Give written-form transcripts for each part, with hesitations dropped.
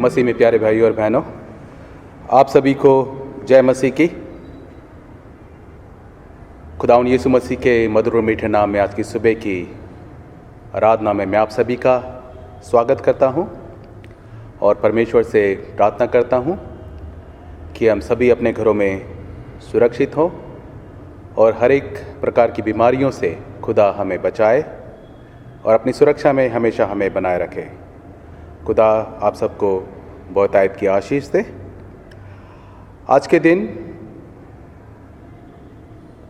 मसीह में प्यारे भाइयों और बहनों, आप सभी को जय मसीह की। खुदावंद यीशु मसीह के मधुर और मीठे नाम में आज की सुबह की आराधना में मैं आप सभी का स्वागत करता हूं और परमेश्वर से प्रार्थना करता हूं कि हम सभी अपने घरों में सुरक्षित हों और हर एक प्रकार की बीमारियों से खुदा हमें बचाए और अपनी सुरक्षा में हमेशा हमें बनाए रखे। खुदा आप सबको बहुतायत की आशीष दे। आज के दिन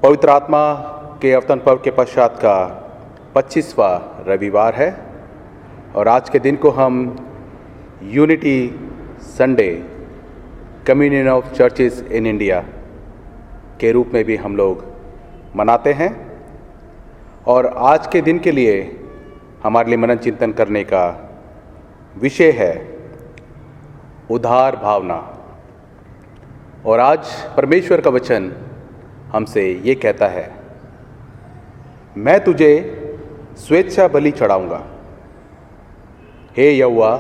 पवित्र आत्मा के अवतरण पर्व के पश्चात का 25वां रविवार है और आज के दिन को हम unity Sunday communion of churches in India के रूप में भी हम लोग मनाते हैं। और आज के दिन के लिए हमारे लिए मनन चिंतन करने का विषय है उदार भावना। और आज परमेश्वर का वचन हमसे ये कहता है, मैं तुझे स्वेच्छा बलि चढ़ाऊंगा। हे यहोवा,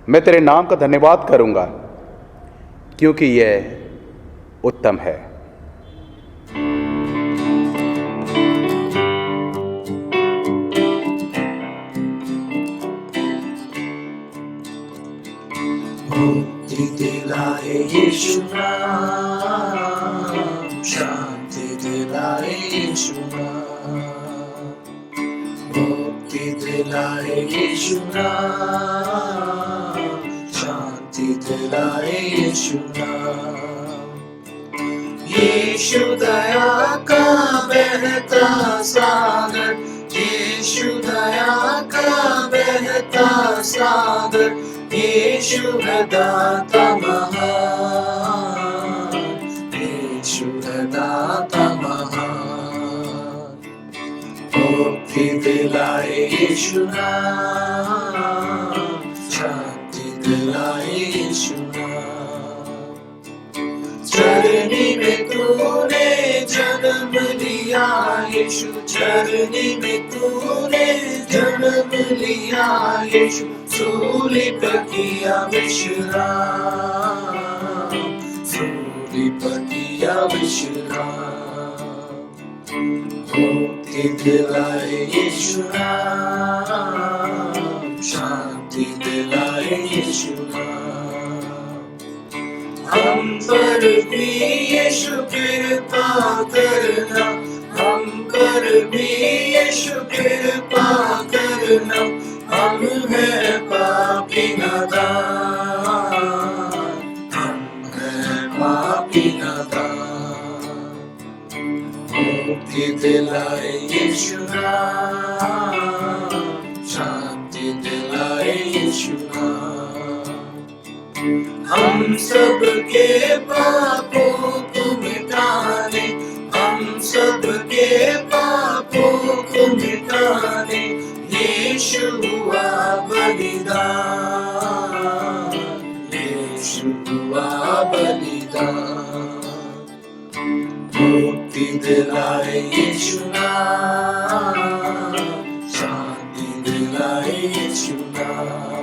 मैं तेरे नाम का धन्यवाद करूंगा क्योंकि यह उत्तम है। मुक्ति दिलाए यीशु नाम, शांति दिलाए यीशु नाम। मुक्ति दिलाए यीशु नाम, शांति दिलाए यीशु नाम। यीशु दया का बहता सागर, यीशु दया का बहता सागर, यीशु है दाता महान, यीशु है दाता महान। मुक्ति दिलाए यीशु नाम, शांति दिलाए यीशु नाम। चरनी में तूने जन्म लिया यीशु, चरनी में तूने जन्म लिया यीशु। सूली पर किया विश्राम, सूली पर किया विश्राम। मुक्ति दिलाए यीशु नाम, शांति दिलाए यीशु नाम। हम पर भी यीशु कृपा करना, हम पर भी यीशु कृपा करना। हम हैं पापी नादान, हम हैं पापी नादान। मुक्ति दिलाए यीशु नाम, शांति दिलाए यीशु नाम। हम सबके पापों को मिटाने, हम सबके पापों को मिटाने यीशु हुआ बलिदान, यीशु हुआ बलिदान। मुक्ति दिलाए यीशु नाम, शांति दिलाए यीशु नाम।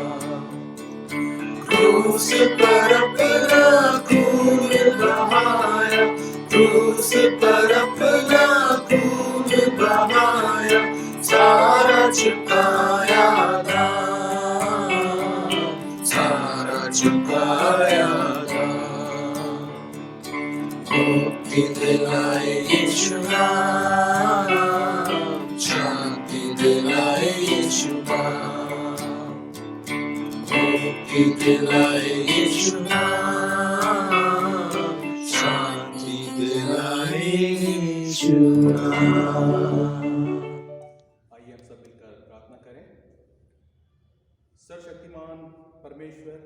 क्रूस पर अपना खून बहाया, क्रूस पर अपना खून बहाया। सारा चुकाया दाम, सारा चुकाया दाम। मुक्ति दिलाए यीशु नाम, शांति दिलाए यीशु नाम। मुक्ति दिलाए यीशु नाम, शांति दिलाए यीशु नाम। सर्वशक्तिमान परमेश्वर,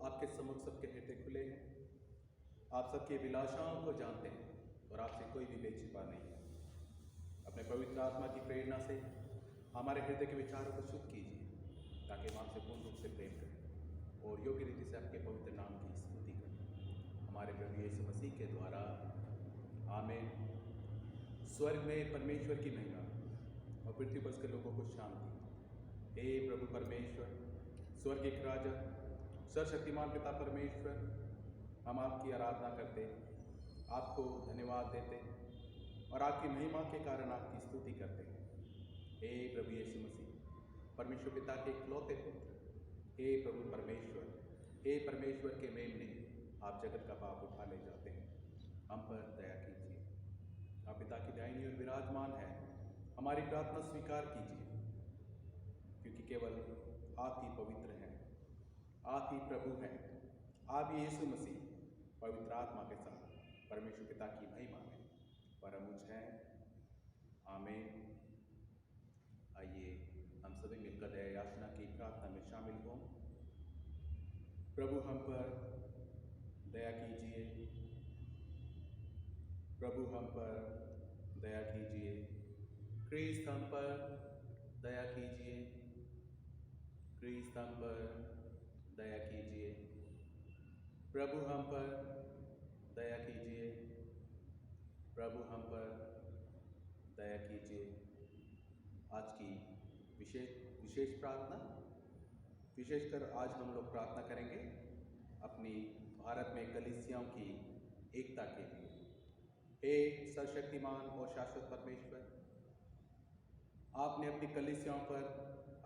आपके सम्मुख सबके हृदय खुले हैं। आप सबकी अभिलाषाओं को जानते हैं और आपसे कोई भी बेछिपा नहीं है। अपने पवित्र आत्मा की प्रेरणा से हमारे हृदय के विचारों को शुद्ध कीजिए ताकि हम आपसे पूर्ण रूप से प्रेम करें और योग्य रीति से आपके पवित्र नाम की स्तुति करें। हमारे प्रभु यीशु मसीह के द्वारा आमीन। स्वर्ग में परमेश्वर की महिमा और पृथ्वी पर उसके लोगों को शांति। हे प्रभु परमेश्वर, स्वर्ग के राजा सर्वशक्तिमान पिता परमेश्वर, हम आपकी आराधना करते, आपको धन्यवाद देते और आपकी महिमा के कारण आपकी स्तुति करते हैं। हे प्रभु यीशु मसीह, परमेश्वर पिता के इकलौते पुत्र, हे प्रभु परमेश्वर, हे परमेश्वर के मेमने, आप जगत का पाप उठा ले जाते हैं, हम पर दया कीजिए। आप पिता की दाहिनी ओर विराजमान है, हमारी प्रार्थना स्वीकार कीजिए, क्योंकि केवल आप ही पवित्र हैं, आप ही प्रभु हैं, आप ही यीशु मसीह पवित्र आत्मा के साथ परमेश्वर पिता की महिमा में परम उच्च है। आमीन। आइए हम सभी मिलकर दया याचना की प्रार्थना में शामिल हों। प्रभु हम पर दया कीजिए, प्रभु हम पर दया कीजिए, क्रिस्त हम पर दया कीजिए, क्रिस्त हम पर दया कीजिए, प्रभु हम पर दया कीजिए, प्रभु हम पर दया कीजिए। आज की विशेष प्रार्थना, विशेषकर आज हम लोग प्रार्थना करेंगे अपनी भारत में कलीसियाओं की एकता के लिए। हे सर्वशक्तिमान और शाश्वत परमेश्वर, आपने अपनी कलीसियाओं पर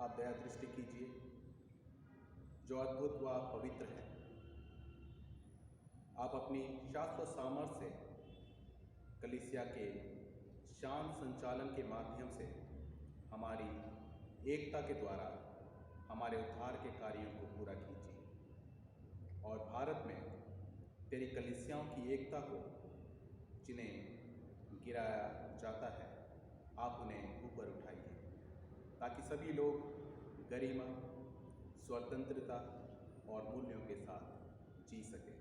आप दया दृष्टि कीजिए, जो अद्भुत व पवित्र है। आप अपनी शाश्वत सामर्थ्य से कलीसिया के शांत संचालन के माध्यम से हमारी एकता के द्वारा हमारे उद्धार के कार्यों को पूरा कीजिए और भारत में तेरी कलीसियाओं की एकता को जिन्हें गिराया जाता है, आप उन्हें ऊपर उठाइए, ताकि सभी लोग गरिमा, स्वतंत्रता और मूल्यों के साथ जी सकें।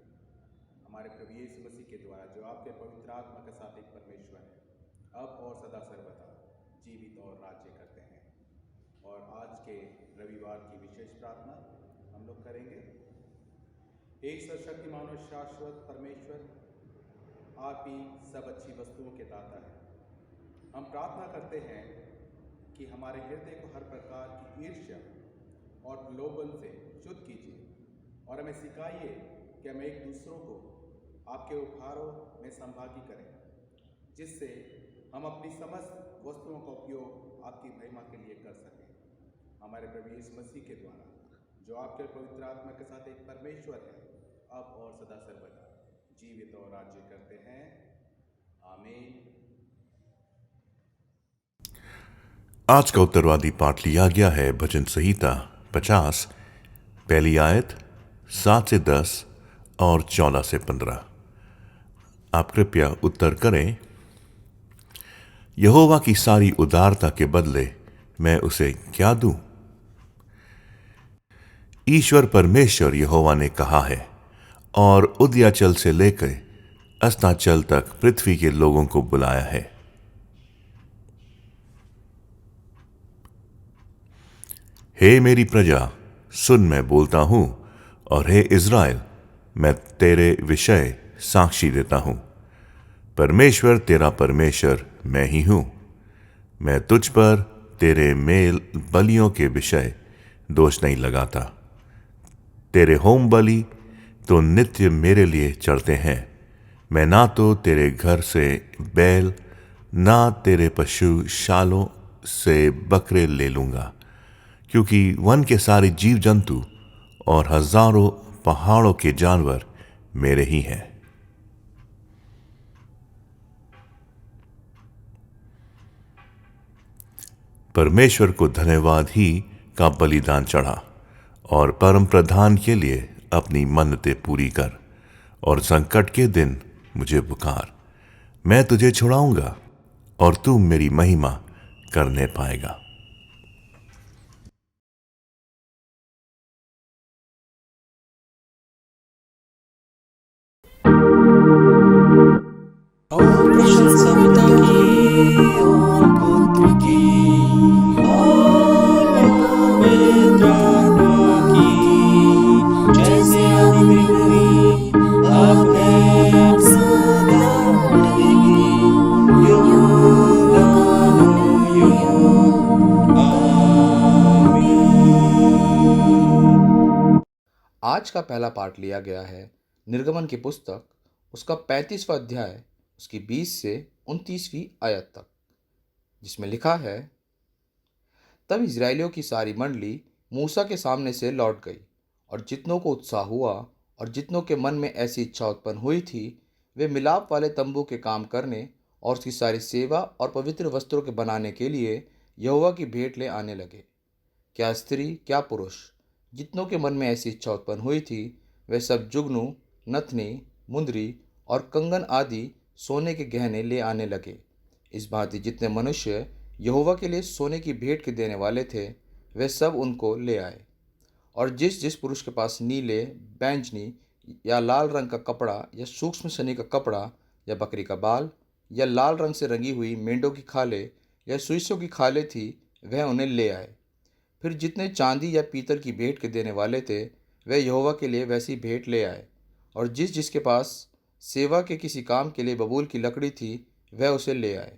हमारे प्रभु यीशु मसीह के द्वारा, जो आपके पवित्र आत्मा के साथ एक परमेश्वर है, अब और सदा सर्वदा जीवित और राज्य करते हैं। और आज के रविवार की विशेष प्रार्थना हम लोग करेंगे। हे सर्वशक्तिमान और शाश्वत परमेश्वर, आप ही सब अच्छी वस्तुओं के दाता हैं। हम प्रार्थना करते हैं कि हमारे हृदय को हर प्रकार की ईर्ष्या और प्रलोभन से शुद्ध कीजिए और हमें सिखाइए कि हम एक दूसरों को आपके उपहारों में संभागी करें, जिससे हम अपनी समस्त वस्तुओं का उपयोग आपकी महिमा के लिए कर सकें। हमारे प्रभु यीशु मसीह के द्वारा, जो आपके पवित्र आत्मा के साथ एक परमेश्वर है, अब और सदा सर्वदा जीवित और राज्य करते हैं। आमीन। आज का उत्तरवादी पाठ लिया गया है भजन संहिता 50, पहली आयत 7 से 10 और 14 से 15। आप कृपया उत्तर करें। यहोवा की सारी उदारता के बदले मैं उसे क्या दूं? ईश्वर परमेश्वर यहोवा ने कहा है, और उदयाचल से लेकर अस्ताचल तक पृथ्वी के लोगों को बुलाया है। हे मेरी प्रजा, सुन, मैं बोलता हूं, और हे इज़राइल, मैं तेरे विषय साक्षी देता हूं। परमेश्वर तेरा परमेश्वर मैं ही हूं। मैं तुझ पर तेरे मेल बलियों के विषय दोष नहीं लगाता। तेरे होम बलि तो नित्य मेरे लिए चढ़ते हैं। मैं ना तो तेरे घर से बैल, ना तेरे पशु शालों से बकरे ले लूंगा, क्योंकि वन के सारे जीव जंतु और हजारों पहाड़ों के जानवर मेरे ही हैं। परमेश्वर को धन्यवाद ही का बलिदान चढ़ा, और परम प्रधान के लिए अपनी मन्नतें पूरी कर, और संकट के दिन मुझे पुकार। मैं तुझे छुड़ाऊंगा और तू मेरी महिमा करने पाएगा। और प्रशंसा पिता की और पुत्र की और पवित्र आत्मा की, जैसे आदि में हुई अब है अब सदा रहेगी, युग आमीन। आज का पहला पाठ लिया गया है निर्गमन की पुस्तक, उसका 35वां अध्याय, उसकी 20 से 29वीं आयत तक, जिसमें लिखा है, तब इजरायलियों की सारी मंडली मूसा के सामने से लौट गई, और जितनों को उत्साह हुआ और जितनों के मन में ऐसी इच्छा उत्पन्न हुई थी, वे मिलाप वाले तंबू के काम करने और उसकी सारी सेवा और पवित्र वस्त्रों के बनाने के लिए यहोवा की भेंट ले आने लगे। क्या स्त्री क्या पुरुष, जितनों के मन में ऐसी इच्छा उत्पन्न हुई थी, वे सब जुगनू, नथनी, मुंदरी और कंगन आदि सोने के गहने ले आने लगे। इस भांति जितने मनुष्य यहोवा के लिए सोने की भेंट के देने वाले थे, वे सब उनको ले आए। और जिस जिस पुरुष के पास नीले, बैंजनी या लाल रंग का कपड़ा या सूक्ष्म सनी का कपड़ा या बकरी का बाल या लाल रंग से रंगी हुई मेंढों की खालें या सुइसों की खालें थी, वह उन्हें ले आए। फिर जितने चांदी या पीतल की भेंट के देने वाले थे, वे यहोवा के लिए वैसी भेंट ले आए। और जिस जिसके पास सेवा के किसी काम के लिए बबूल की लकड़ी थी, वह उसे ले आए।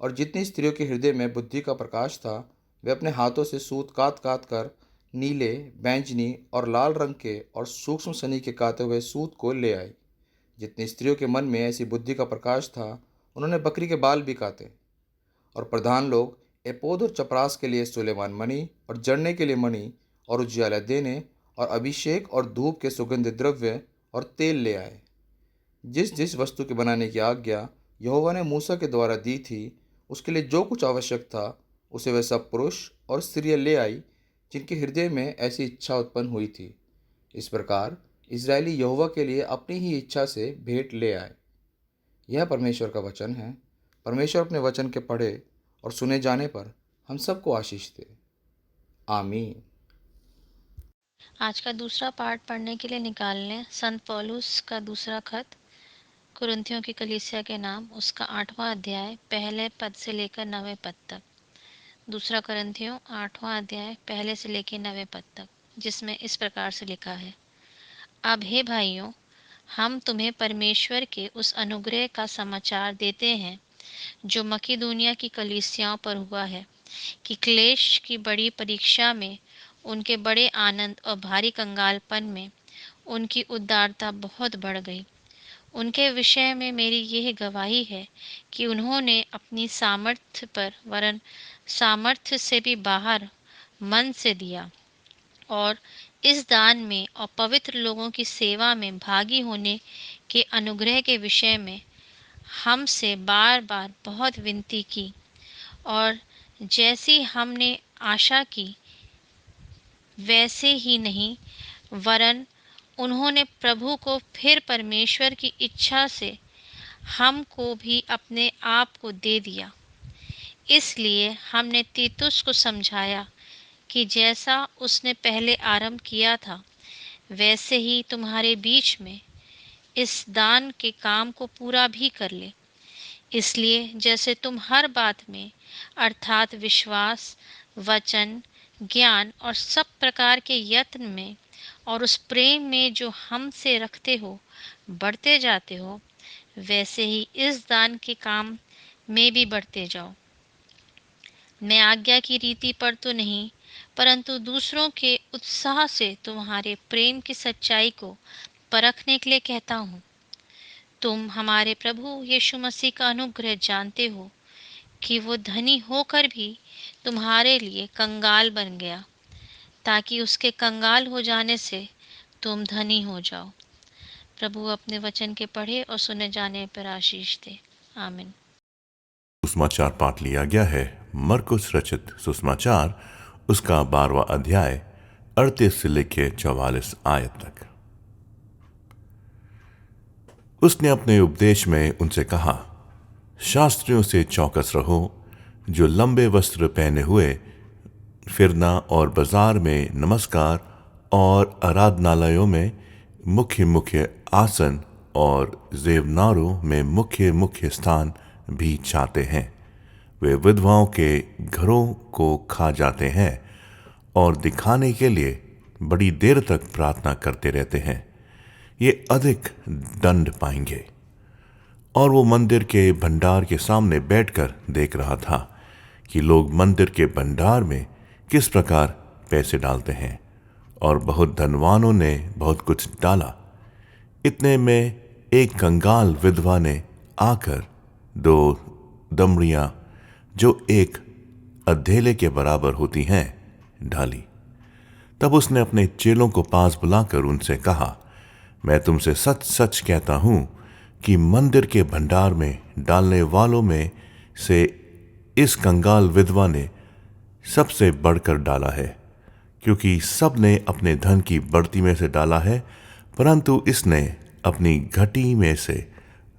और जितनी स्त्रियों के हृदय में बुद्धि का प्रकाश था, वे अपने हाथों से सूत काट काट कर नीले, बैंजनी और लाल रंग के और सूक्ष्म सनी के काते हुए सूत को ले आई। जितनी स्त्रियों के मन में ऐसी बुद्धि का प्रकाश था, उन्होंने बकरी के बाल भी काते। और प्रधान लोग एपोद और चपरास के लिए सुलेमान मणि और जड़ने के लिए मणि और उजियाला देने और अभिषेक और धूप के सुगंधित द्रव्य और तेल ले आए। जिस जिस वस्तु के बनाने की आज्ञा यहोवा ने मूसा के द्वारा दी थी, उसके लिए जो कुछ आवश्यक था, उसे वह सब पुरुष और स्त्रियाँ ले आई, जिनके हृदय में ऐसी इच्छा उत्पन्न हुई थी। इस प्रकार इजरायली यहोवा के लिए अपनी ही इच्छा से भेंट ले आए। यह परमेश्वर का वचन है। परमेश्वर अपने वचन के पढ़े और सुने जाने पर हम सबको आशीष दे। आमीन। आज का दूसरा पाठ पढ़ने के लिए निकाल लें संत पौलुस का दूसरा खत कुरिन्थियों की कलीसिया के नाम, उसका 8वां अध्याय पहले पद से लेकर 9वें पद तक। दूसरा कुरिन्थियों 8वां अध्याय पहले से लेकर 9वें पद तक, जिसमें इस प्रकार से लिखा है, अब हे भाइयों, हम तुम्हें परमेश्वर के उस अनुग्रह का समाचार देते हैं जो मकीदुनिया की कलीसियाओं पर हुआ है, कि क्लेश की बड़ी परीक्षा में, उनके बड़े आनंद और भारी कंगालपन में उनकी उदारता बहुत बढ़ गई। उनके विषय में मेरी यह गवाही है कि उन्होंने अपनी सामर्थ्य पर वरन सामर्थ्य से भी बाहर मन से दिया, और इस दान में और पवित्र लोगों की सेवा में भागी होने के अनुग्रह के विषय में हमसे बार बार बहुत विनती की, और जैसी हमने आशा की वैसे ही नहीं, वरन उन्होंने प्रभु को फिर परमेश्वर की इच्छा से हमको भी अपने आप को दे दिया। इसलिए हमने तीतुस को समझाया कि जैसा उसने पहले आरंभ किया था, वैसे ही तुम्हारे बीच में इस दान के काम को पूरा भी कर ले। इसलिए जैसे तुम हर बात में अर्थात विश्वास, वचन, ज्ञान और सब प्रकार के यत्न में और उस प्रेम में जो हमसे रखते हो बढ़ते जाते हो, वैसे ही इस दान के काम में भी बढ़ते जाओ। मैं आज्ञा की रीति पर तो नहीं, परंतु दूसरों के उत्साह से तुम्हारे प्रेम की सच्चाई को परखने के लिए कहता हूँ। तुम हमारे प्रभु यीशु मसीह का अनुग्रह जानते हो कि वो धनी होकर भी तुम्हारे लिए कंगाल बन गया, ताकि उसके कंगाल हो जाने से तुम धनी हो जाओ। प्रभु अपने वचन के पढ़े और सुने जाने पर आशीष दे। आमीन। सुसमाचार पाठ लिया गया है मरकुस रचित सुसमाचार, उसका 12वां अध्याय 38 से लेकर 44 आयत तक। उसने अपने उपदेश में उनसे कहा, शास्त्रियों से चौकस रहो, जो लंबे वस्त्र पहने हुए फिरना और बाजार में नमस्कार और आराधनालयों में मुख्य मुख्य आसन और जेवनारों में मुख्य मुख्य स्थान भी चाहते हैं। वे विधवाओं के घरों को खा जाते हैं और दिखाने के लिए बड़ी देर तक प्रार्थना करते रहते हैं। ये अधिक दंड पाएंगे। और वो मंदिर के भंडार के सामने बैठकर देख रहा था कि लोग मंदिर के भंडार में किस प्रकार पैसे डालते हैं, और बहुत धनवानों ने बहुत कुछ डाला। इतने में एक कंगाल विधवा ने आकर 2 दमड़ियां जो एक अधेले के बराबर होती हैं डाली। तब उसने अपने चेलों को पास बुलाकर उनसे कहा, मैं तुमसे सच सच कहता हूं कि मंदिर के भंडार में डालने वालों में से इस कंगाल विधवा ने सबसे बढ़कर डाला है, क्योंकि सब ने अपने धन की बढ़ती में से डाला है, परंतु इसने अपनी घटी में से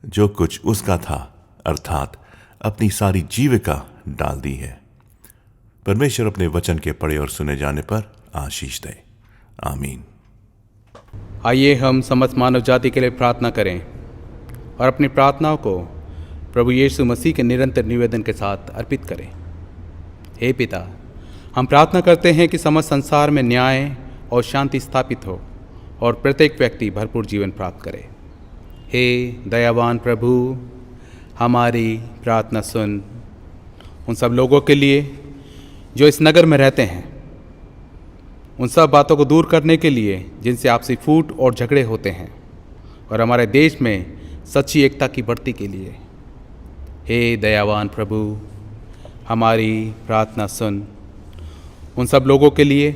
जो कुछ उसका था अर्थात अपनी सारी जीविका डाल दी है। परमेश्वर अपने वचन के पढ़े और सुने जाने पर आशीष दे। आमीन। आइए हम समस्त मानव जाति के लिए प्रार्थना करें और अपनी प्रार्थनाओं को प्रभु यीशु मसीह के निरंतर निवेदन के साथ अर्पित करें। हे पिता, हम प्रार्थना करते हैं कि समस्त संसार में न्याय और शांति स्थापित हो और प्रत्येक व्यक्ति भरपूर जीवन प्राप्त करे। हे दयावान प्रभु, हमारी प्रार्थना सुन। उन सब लोगों के लिए जो इस नगर में रहते हैं, उन सब बातों को दूर करने के लिए जिनसे आपसी फूट और झगड़े होते हैं, और हमारे देश में सच्ची एकता की बढ़ती के लिए। हे दयावान प्रभु, हमारी प्रार्थना सुन। उन सब लोगों के लिए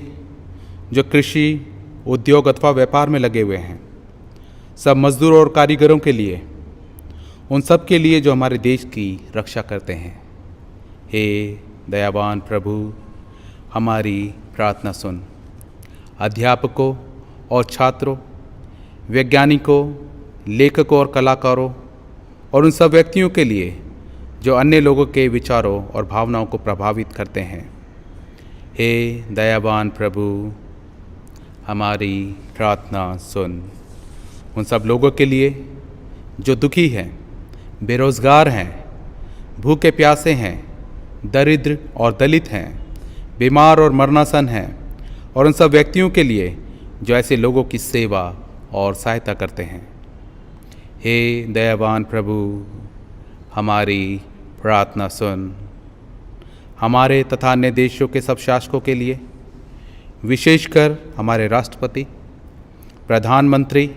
जो कृषि, उद्योग अथवा व्यापार में लगे हुए हैं, सब मजदूरों और कारीगरों के लिए, उन सब के लिए जो हमारे देश की रक्षा करते हैं। हे दयावान प्रभु, हमारी प्रार्थना सुन। अध्यापकों और छात्रों, वैज्ञानिकों, लेखकों और कलाकारों और उन सब व्यक्तियों के लिए जो अन्य लोगों के विचारों और भावनाओं को प्रभावित करते हैं। हे दयावान प्रभु, हमारी प्रार्थना सुन। उन सब लोगों के लिए जो दुखी हैं, बेरोज़गार हैं, भूखे प्यासे हैं, दरिद्र और दलित हैं, बीमार और मरणासन हैं, और उन सब व्यक्तियों के लिए जो ऐसे लोगों की सेवा और सहायता करते हैं। हे दयावान प्रभु, हमारी प्रार्थना सुन। हमारे तथा अन्य देशों के सब शासकों के लिए, विशेषकर हमारे राष्ट्रपति, प्रधानमंत्री,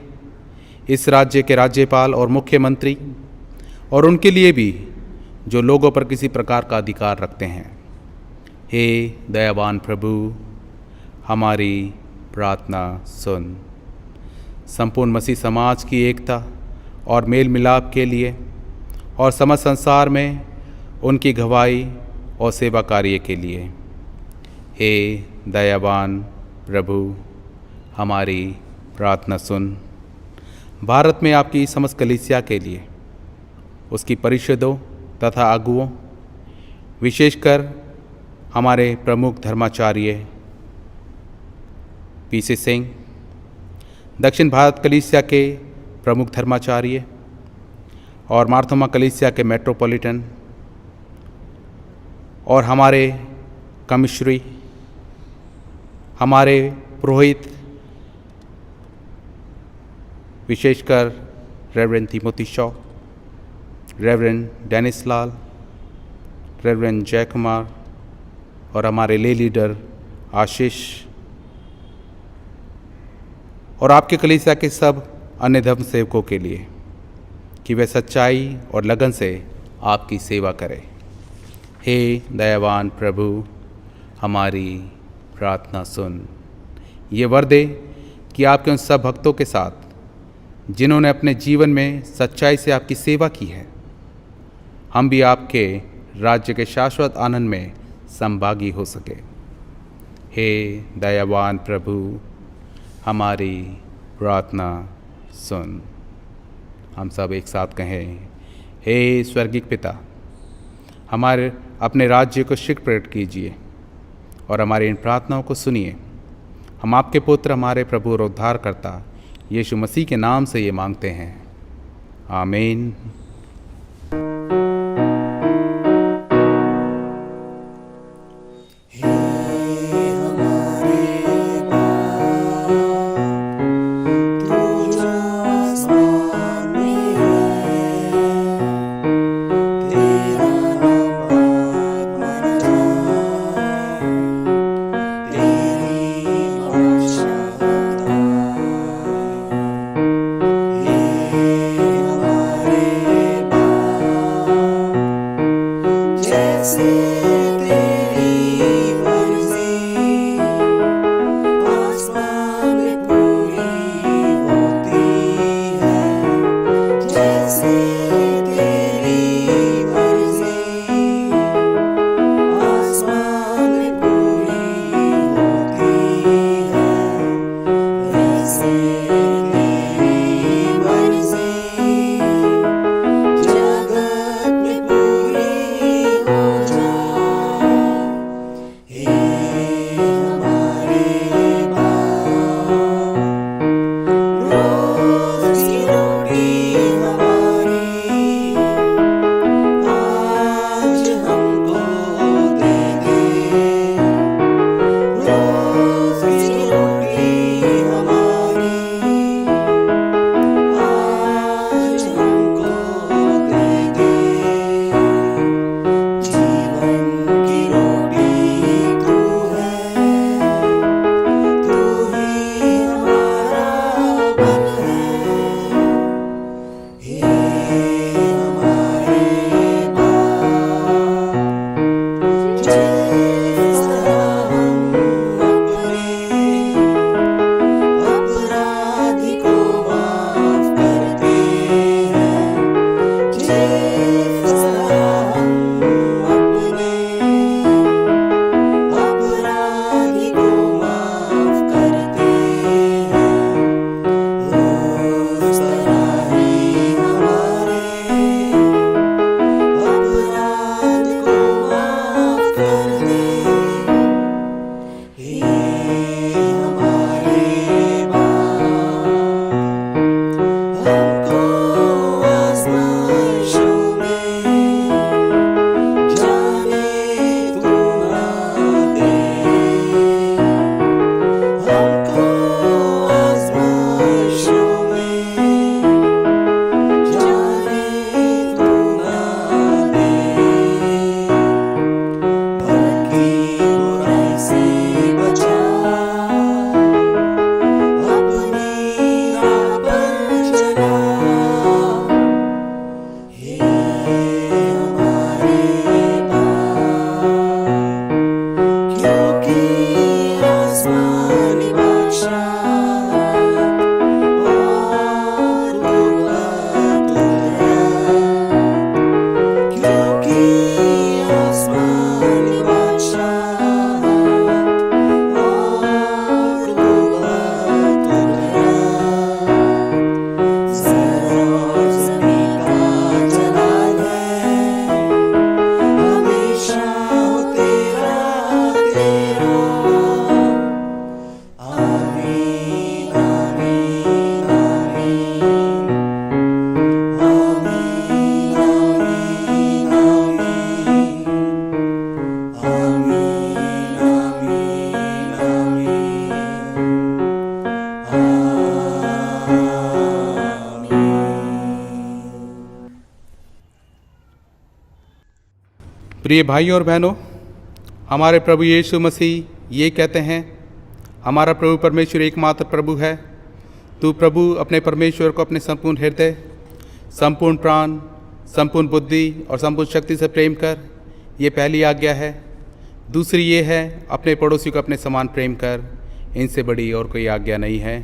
इस राज्य के राज्यपाल और मुख्यमंत्री, और उनके लिए भी जो लोगों पर किसी प्रकार का अधिकार रखते हैं। हे दयावान प्रभु, हमारी प्रार्थना सुन। संपूर्ण मसीह समाज की एकता और मेल मिलाप के लिए और समस्त संसार में उनकी गवाही और सेवा कार्य के लिए। हे दयावान प्रभु, हमारी प्रार्थना सुन। भारत में आपकी समस्त कलीसिया के लिए, उसकी परिषदों तथा अगुओं, विशेषकर हमारे प्रमुख धर्माचार्य पीसी सिंह, दक्षिण भारत कलीसिया के प्रमुख धर्माचार्य और मार्तोमा कलीसिया के मेट्रोपॉलिटन, और हमारे कमिश्नरी, हमारे पुरोहित, विशेषकर reverend Timothy Shaw, reverend Dennis Lal, reverend Jai Kumar, और हमारे ले लीडर आशीष, और आपके कलीसिया के सब अन्य धर्म सेवकों के लिए, कि वे सच्चाई और लगन से आपकी सेवा करें। हे दयावान प्रभु, हमारी प्रार्थना सुन। ये वर दे कि आपके उन सब भक्तों के साथ जिन्होंने अपने जीवन में सच्चाई से आपकी सेवा की है, हम भी आपके राज्य के शाश्वत आनंद में संभागी हो सके। हे दयावान प्रभु, हमारी प्रार्थना सुन। हम सब एक साथ कहें, हे स्वर्गीय पिता, हमारे अपने राज्य को शीघ्र प्रकट कीजिए और हमारी इन प्रार्थनाओं को सुनिए। हम आपके पुत्र, हमारे प्रभु और उद्धारकर्ता यीशु मसीह के नाम से ये मांगते हैं। आमीन। तेरी भाषा जैसे तेरी मर्जी आसमान में पूरी होती है, वैसे तेरी मर्जी जगत में पूरी हो जाए। हे हमारे बाप, रोज की रोटी हमारी आज हमको दे दे। रोज की रोटी हमारी आज हमको दे दे। जीवन की रोटी तू है, तू ही हमारा बल है। हे हमारे बाप, जिस तरह हम अपने अपराधी को माफ करते हैं, जिस तरह हम अपने अपराधी को माफ करते हैं, उस तरह ही हमारे अपराध को माफ कर दे। हे हमारे बाप, हमको आज़माइशों में जाने तू ना दे। हमको आज़माइशों में जाने तू ना दे, बल्कि बुराई से बचा अपनी राह पर चला। हे हमारे बाप, क्योंकि आसमानी बादशाहत और कुव्वत कुदरत, क्योंकि आसमानी बादशाहत और कुव्वत कुदरत ज़र और ज़मीन का जलाल है, हमेशा हो तेरा तेरा। आमीन आमीन आमीन आमीन आमीन आमीन आमीन आमीन। प्रिय भाइयों और बहनों, हमारे प्रभु यीशु मसीह ये कहते हैं, हमारा प्रभु परमेश्वर एकमात्र प्रभु है। तू प्रभु अपने परमेश्वर को अपने संपूर्ण हृदय, संपूर्ण प्राण, संपूर्ण बुद्धि और संपूर्ण शक्ति से प्रेम कर, ये पहली आज्ञा है। दूसरी ये है, अपने पड़ोसी को अपने समान प्रेम कर। इनसे बड़ी और कोई आज्ञा नहीं है।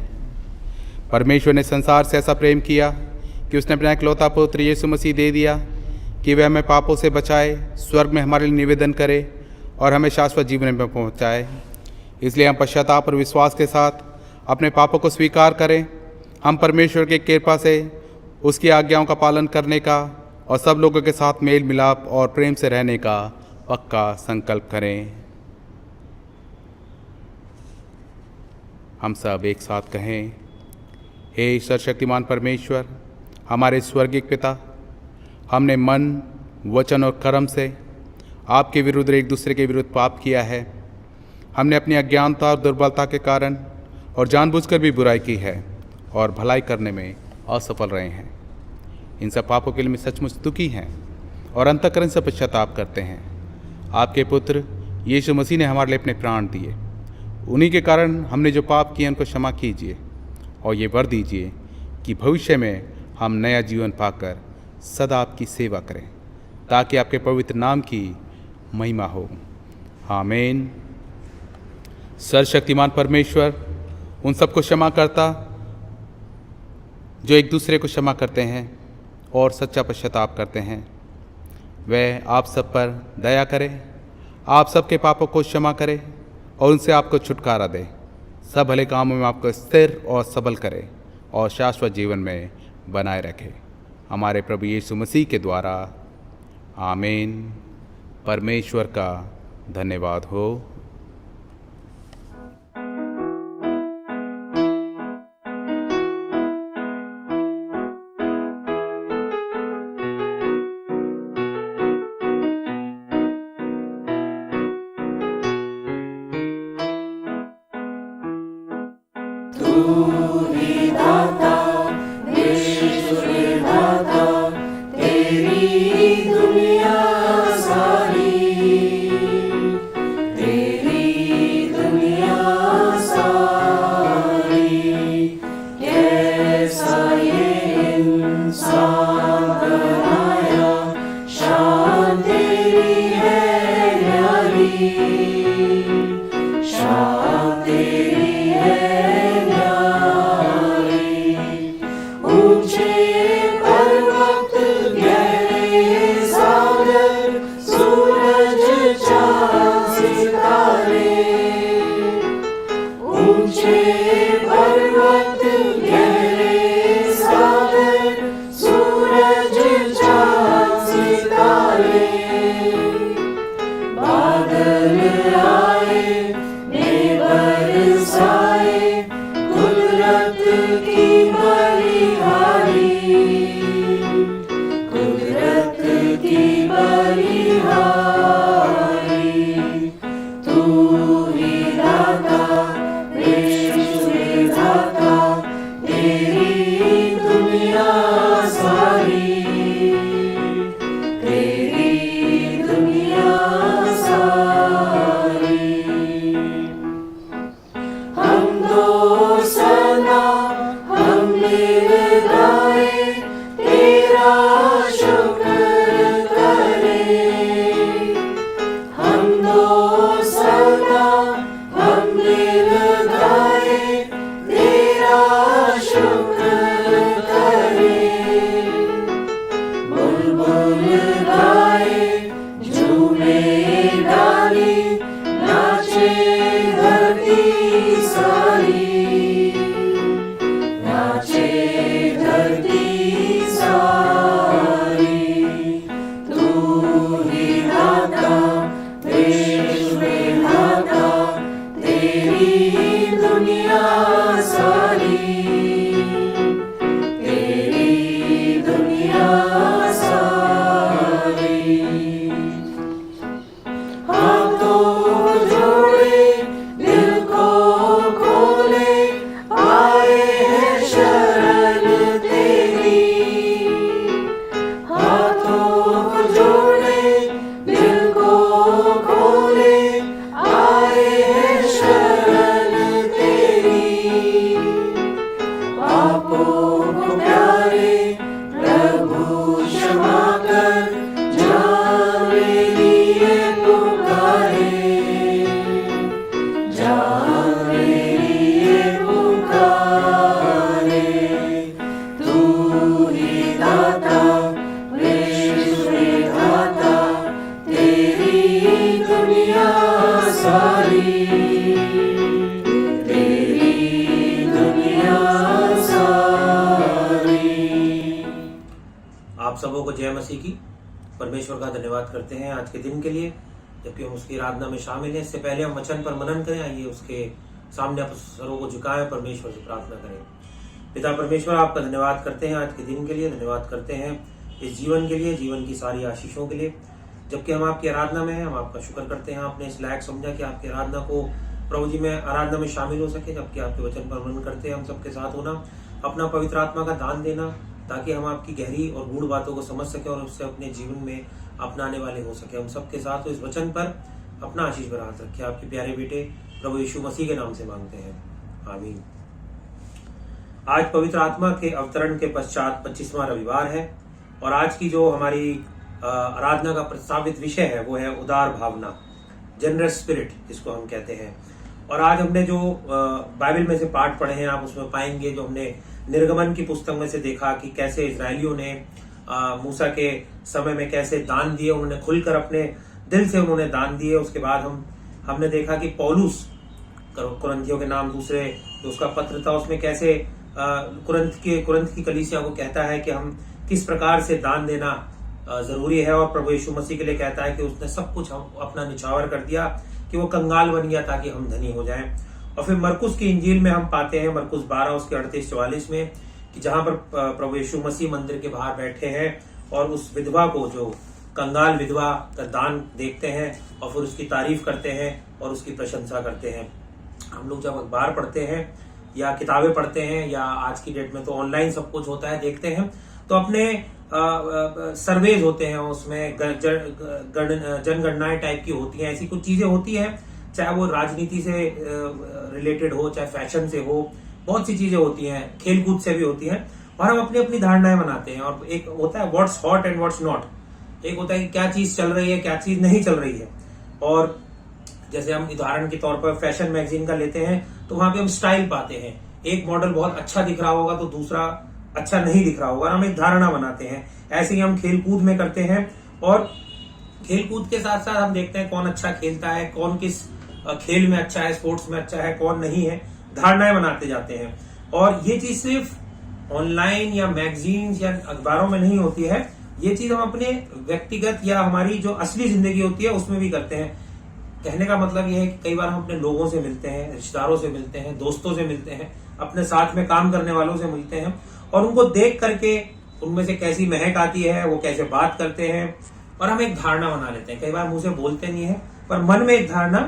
परमेश्वर ने संसार से ऐसा प्रेम किया कि उसने अपना इकलौता पुत्र यीशु मसीह दे दिया कि वह हमें पापों से बचाए, स्वर्ग में हमारे लिए निवेदन करे और हमें शाश्वत जीवन में पहुंचाए। इसलिए हम पश्चाताप और विश्वास के साथ अपने पापों को स्वीकार करें। हम परमेश्वर की कृपा से उसकी आज्ञाओं का पालन करने का और सब लोगों के साथ मेल मिलाप और प्रेम से रहने का पक्का संकल्प करें। हम सब एक साथ कहें, हे सर्वशक्तिमान परमेश्वर, हमारे स्वर्गीय पिता, हमने मन, वचन और कर्म से आपके विरुद्ध एक दूसरे के विरुद्ध पाप किया है। हमने अपनी अज्ञानता और दुर्बलता के कारण और जानबूझकर भी बुराई की है और भलाई करने में असफल रहे हैं। इन सब पापों के लिए मैं सचमुच दुखी हैं और अंतःकरण से पश्चाताप करते हैं। आपके पुत्र यीशु मसीह ने हमारे लिए अपने प्राण दिए। उन्हीं के कारण हमने जो पाप किए उनको क्षमा कीजिए और ये वर दीजिए कि भविष्य में हम नया जीवन पाकर सदा आपकी सेवा करें, ताकि आपके पवित्र नाम की महिमा हो। आमीन। सर्वशक्तिमान परमेश्वर उन सबको क्षमा करता जो एक दूसरे को क्षमा करते हैं और सच्चा पश्चाताप करते हैं, वह आप सब पर दया करे, आप सबके पापों को क्षमा करे और उनसे आपको छुटकारा दे, सब भले कामों में आपको स्थिर और सबल करे और शाश्वत जीवन में बनाए रखे, हमारे प्रभु यीशु मसीह के द्वारा। आमीन। परमेश्वर का धन्यवाद हो। आप सबों को जय मसीह की। परमेश्वर का धन्यवाद करते हैं आज के दिन के लिए, जबकि हम उसकी आराधना में शामिल हैं। इससे पहले हम वचन पर मनन करें। आइए उसके सामने आप सरों को झुकाएं, परमेश्वर से प्रार्थना करें। पिता परमेश्वर, आपका धन्यवाद करते हैं आज के दिन के लिए, धन्यवाद करते हैं इस जीवन के लिए, जीवन की सारी आशीषों के लिए। जबकि हम आपकी आराधना में हैं, हम आपका शुक्र करते हैं। आपने इस लायक समझा कि आपकी आराधना को प्रभु जी में आराधना में शामिल हो सके। जबकि आपके वचन पर मनन करते हैं, हम सबके साथ होना, अपना पवित्र आत्मा का दान देना, ताकि हम आपकी गहरी और गूढ़ बातों को समझ सके और उससे अपने जीवन में अपनाने वाले हो सके। हम सबके साथ हो, इस वचन पर अपना आशीष बरकरार रखे। आपके प्यारे बेटे प्रभु यीशु मसीह के नाम से मांगते हैं, आमीन। आज पवित्र आत्मा के अवतरण के पश्चात 25वां रविवार है और आज की जो हमारी आराधना का प्रस्तावित विषय है वो है उदार भावना, जनरस स्पिरिट जिसको हम कहते हैं। और आज हमने जो बाइबल में से पाठ पढ़े हैं, आप उसमें पाएंगे जो हमने निर्गमन की पुस्तक में से देखा कि कैसे इजरायलियों ने मूसा के समय में कैसे दान दिए, उन्होंने खुलकर अपने दिल से उन्होंने दान दिए। उसके बाद हमने देखा कि पौलुस कुरिन्थियों के नाम दूसरे जो उसका पत्र था उसमें कैसे कुरिन्थ की कलीसिया को कहता है कि हम किस प्रकार से दान देना जरूरी है, और प्रभु यीशु मसीह के लिए कहता है कि उसने सब कुछ अपना निछावर कर दिया कि वो कंगाल बन गया ताकि हम धनी हो जाएं। और फिर मरकुस की इंजील में हम पाते हैं मरकुस 12 उसके 38-44 में कि जहां पर प्रभु यीशु मसीह मंदिर के बाहर बैठे हैं और उस विधवा को, जो कंगाल विधवा का दान देखते हैं और फिर उसकी तारीफ करते हैं और उसकी प्रशंसा करते हैं। हम लोग जब अखबार पढ़ते हैं या किताबें पढ़ते हैं या आज की डेट में तो ऑनलाइन सब कुछ होता है, देखते हैं तो अपने सर्वेज होते हैं, उसमें जनगणनाएं टाइप की होती हैं, ऐसी कुछ चीजें होती हैं, चाहे वो राजनीति से रिलेटेड हो, चाहे फैशन से हो, बहुत सी चीजें होती हैं, खेलकूद से भी होती हैं, और हम अपनी अपनी धारणाएं बनाते हैं। और एक होता है what's hot and what's not. एक होता है कि क्या चीज चल रही है, क्या चीज नहीं चल रही है। और जैसे हम उदाहरण के तौर पर फैशन मैगजीन का लेते हैं तो वहां पे हम स्टाइल पाते हैं, एक मॉडल बहुत अच्छा दिख रहा होगा तो दूसरा अच्छा नहीं दिख रहा होगा, हम एक धारणा बनाते हैं। ऐसे ही हम खेलकूद में करते हैं, और खेलकूद के साथ साथ हम देखते हैं कौन अच्छा खेलता है, कौन किस खेल में अच्छा है, स्पोर्ट्स में अच्छा है, कौन नहीं है, धारणाएं बनाते जाते हैं। और ये चीज सिर्फ ऑनलाइन या मैगजीन या अखबारों में नहीं होती है, ये चीज हम अपने व्यक्तिगत या हमारी जो असली जिंदगी होती है उसमें भी करते हैं। कहने का मतलब यह है कि कई बार हम अपने लोगों से मिलते हैं, रिश्तेदारों से मिलते हैं, दोस्तों से मिलते हैं, अपने साथ में काम करने वालों से मिलते हैं, और उनको देख करके उनमें से कैसी महक आती है, वो कैसे बात करते हैं, और हम एक धारणा बना लेते हैं। कई बार मुंह से बोलते नहीं है पर मन में एक धारणा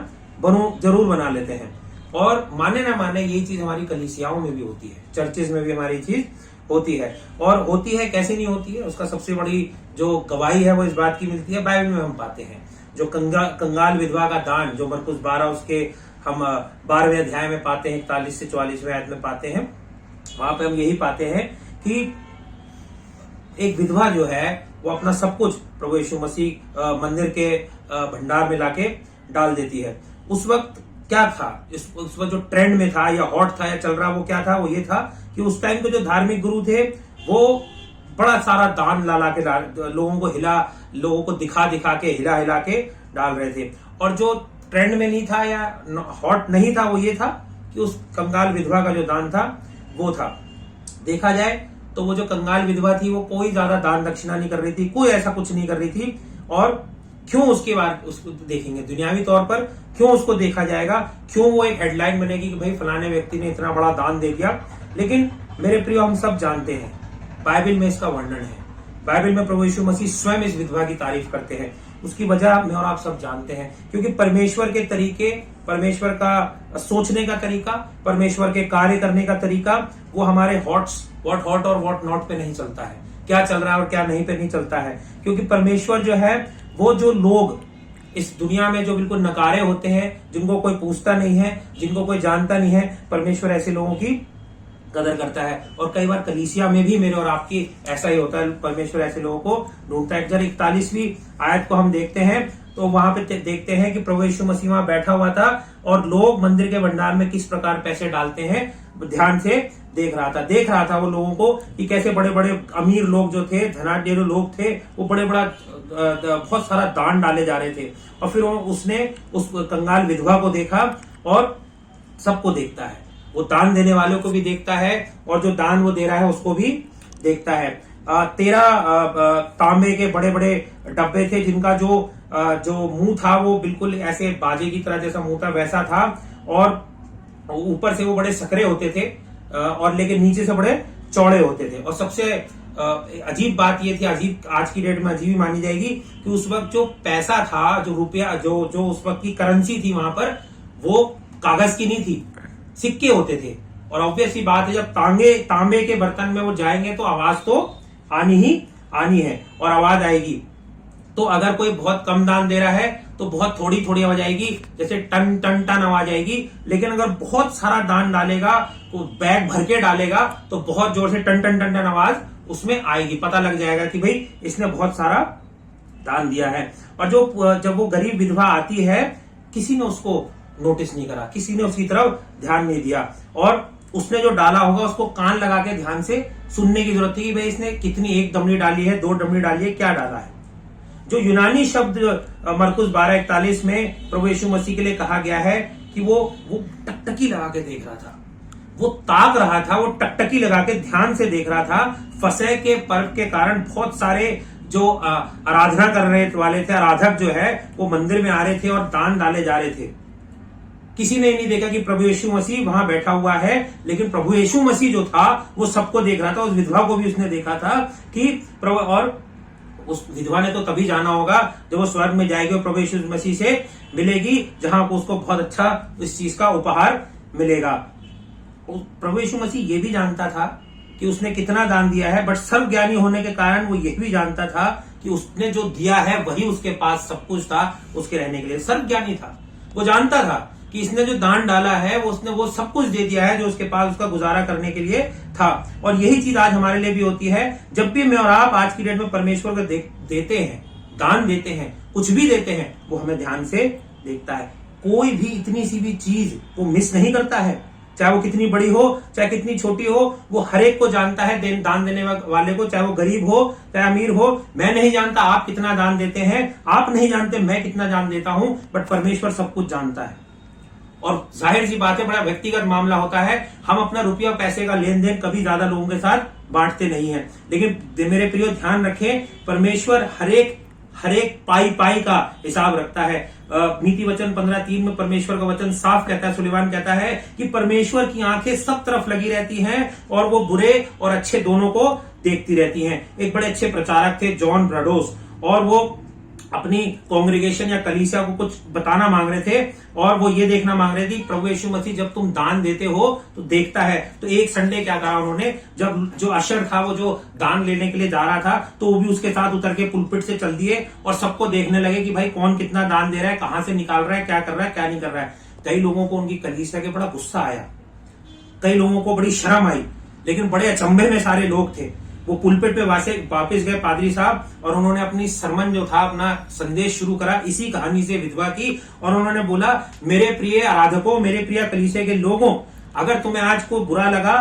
जरूर बना लेते हैं। और माने ना माने यही चीज हमारी कलीसियाओं में भी होती है, चर्चेज में भी हमारी चीज होती है। और होती है, कैसे नहीं होती है, उसका सबसे बड़ी जो गवाही है वो इस बात की मिलती है, बाइबल में हम पाते हैं। जो कंगाल विधवा का दान, जो मरकुस 12 उसके हम 12वें अध्याय में पाते हैं, 41 से 44वें आयत में पाते हैं, वहां पे हम यही पाते हैं कि एक विधवा जो है वो अपना सब कुछ प्रभु यीशु मसीह मंदिर के भंडार में लाके डाल देती है। उस वक्त क्या था, उस वक्त जो ट्रेंड में था या हॉट था या चल रहा, वो क्या था, वो ये था कि उस टाइम के जो धार्मिक गुरु थे वो बड़ा सारा दान ला के लोगों को दिखा के हिला के डाल रहे थे। और जो ट्रेंड में नहीं था या हॉट नहीं था वो ये था कि उस कंगाल विधवा का जो दान था वो था। देखा जाए तो वो जो कंगाल विधवा थी वो कोई ज्यादा दान दक्षिणा नहीं कर रही थी, कोई ऐसा कुछ नहीं कर रही थी। और क्यों उसके बाद उसको देखेंगे दुनियावी तौर पर, क्यों उसको देखा जाएगा, क्यों वो एक हेडलाइन बनेगी कि भाई फलाने व्यक्ति ने इतना बड़ा दान दे दिया। लेकिन मेरे प्रिय, हम सब जानते हैं बाइबल में इसका वर्णन है। बाइबल में प्रभु यीशु मसीह स्वयं इस विधवा की तारीफ करते हैं। उसकी वजह मैं और आप सब जानते हैं, क्योंकि परमेश्वर के तरीके, परमेश्वर का सोचने का तरीका, परमेश्वर के कार्य करने का तरीका वो हमारे व्हाट हॉट और व्हाट नॉट पे नहीं चलता है, क्या चल रहा है और क्या नहीं पे नहीं चलता है। क्योंकि परमेश्वर जो है वो जो लोग इस दुनिया में जो बिल्कुल नकारे होते हैं, जिनको कोई पूछता नहीं है, जिनको कोई जानता नहीं है, परमेश्वर ऐसे लोगों की कदर करता है। और कई बार कलीसिया में भी मेरे और आपकी ऐसा ही होता है, परमेश्वर ऐसे लोगों को ढूंढता है। जब 41वीं आयत को हम देखते हैं तो वहां पे देखते हैं कि प्रभु यीशु मसीह वहां बैठा हुआ था और लोग मंदिर के भंडार में किस प्रकार पैसे डालते हैं ध्यान से देख रहा था वो लोगों को, कि कैसे बड़े बड़े अमीर लोग जो थे, धनाढ्य लोग थे, वो बहुत सारा दान डाले जा रहे थे। और फिर उसने उस कंगाल विधवा को देखा, और सबको देखता है, वो दान देने वालों को भी देखता है और जो दान वो दे रहा है उसको भी देखता है। 13 तांबे के बड़े बड़े डब्बे थे, जिनका जो मुंह था वो बिल्कुल ऐसे बाजे की तरह जैसा मुंह था वैसा था, और ऊपर से वो बड़े सकरे होते थे और लेकिन नीचे से बड़े चौड़े होते थे। और सबसे अजीब बात ये थी, अजीब आज की डेट में अजीब ही मानी जाएगी, कि उस वक्त जो पैसा था, जो रुपया, जो उस वक्त की करेंसी थी वहां पर, वो कागज की नहीं थी, सिक्के होते थे। और ऑब्वियस सी बात है, जब तांबे के बर्तन में वो जाएंगे तो आवाज तो आनी है, और आवाज आएगी। तो अगर कोई बहुत कम दान दे रहा है तो बहुत थोड़ी थोड़ी आवाज आएगी, जैसे टन टन टन आवाज आएगी। लेकिन अगर बहुत सारा दान डालेगा, तो बैग भर के डालेगा, तो बहुत जोर से टन टन टन टन आवाज उसमें आएगी, पता लग जाएगा कि भाई इसने बहुत सारा दान दिया है। और जब वो गरीब विधवा आती है, किसी ने उसको नोटिस नहीं करा, किसी ने उसकी तरफ ध्यान नहीं दिया। और उसने जो डाला होगा उसको कान लगा के ध्यान से सुनने की जरूरत थी कि भाई इसने कितनी, 1 डमरी डाली है, 2 डमरी डाली है, क्या डाला है। जो यूनानी शब्द मरकुस 12:41 में प्रभु यीशु मसीह के लिए कहा गया है कि वो टकटकी लगा के देख रहा था, वो ताक रहा था, वो टकटकी लगा के ध्यान से देख रहा था। फसह के पर्व के कारण बहुत सारे जो आराधना करने वाले थे, आराधक जो है, वो मंदिर में आ रहे थे और दान डाले जा रहे थे। किसी ने नहीं देखा कि प्रभु यीशु मसीह वहां बैठा हुआ है, लेकिन प्रभु यीशु मसीह जो था वो सबको देख रहा था। उस विधवा को भी उसने देखा था कि प्रभु, और उस विधवा ने तो तभी जाना होगा जब वो स्वर्ग में जाएगी और प्रभु यीशु मसीह से मिलेगी, जहां को उसको बहुत अच्छा इस चीज का उपहार मिलेगा। प्रभु यीशु मसीह ये भी जानता था कि उसने कितना दान दिया है, बट सर्वज्ञानी होने के कारण वो ये भी जानता था कि उसने जो दिया है वही उसके पास सब कुछ था उसके रहने के लिए। सर्वज्ञानी था, वो जानता था कि इसने जो दान डाला है वो उसने वो सब कुछ दे दिया है जो उसके पास उसका गुजारा करने के लिए था। और यही चीज आज हमारे लिए भी होती है। जब भी मैं और आप आज की डेट में परमेश्वर को देते हैं, दान देते हैं, कुछ भी देते हैं, वो हमें ध्यान से देखता है। कोई भी इतनी सी भी चीज वो मिस नहीं करता है, चाहे वो कितनी बड़ी हो चाहे कितनी छोटी हो, वो हर एक को जानता है दान देने वाले को, चाहे वो गरीब हो चाहे अमीर हो। मैं नहीं जानता आप कितना दान देते हैं, आप नहीं जानते मैं कितना दान देता हूं, बट परमेश्वर सब कुछ जानता है। और जाहिर सी बात है, बड़ा व्यक्तिगत मामला होता है। हम अपना रुपया पैसे का लेन देन कभी ज्यादा लोगों के साथ बांटते नहीं है, लेकिन मेरे प्रियो ध्यान रखें, परमेश्वर हर एक पाई का हिसाब रखता है। नीति वचन 15:3 में परमेश्वर का वचन साफ कहता है, सुलेमान कहता है कि परमेश्वर की आंखें सब तरफ लगी रहती हैं और वो बुरे और अच्छे दोनों को देखती रहती हैं। एक बड़े अच्छे प्रचारक थे जॉन ब्रडोस, और वो अपनी कांग्रेगेशन या कलीसिया को कुछ बताना मांग रहे थे, और वो ये देखना मांग रहे थे प्रभु यीशु मसीह जब तुम दान देते हो तो देखता है। तो एक संडे क्या कहा उन्होंने, जब जो अशर था वो जो दान लेने के लिए जा रहा था, तो वो भी उसके साथ उतर के पुलपिट से चल दिए और सबको देखने लगे कि भाई कौन कितना दान दे रहा है, कहां से निकाल रहा है, क्या कर रहा है, क्या नहीं कर रहा है। कई लोगों को उनकी कलीसिया के बड़ा गुस्सा आया, कई लोगों को बड़ी शर्म आई, लेकिन बड़े अचंभे में सारे लोग थे। वो पुलपिट पे वापस गए पादरी साहब, और उन्होंने अपनी सरमन जो था, अपना संदेश शुरू करा इसी कहानी से विधवा की, और उन्होंने बोला, मेरे प्रिय आराधकों, मेरे प्रिय कलीसिया के लोगों, अगर तुम्हें आज को बुरा लगा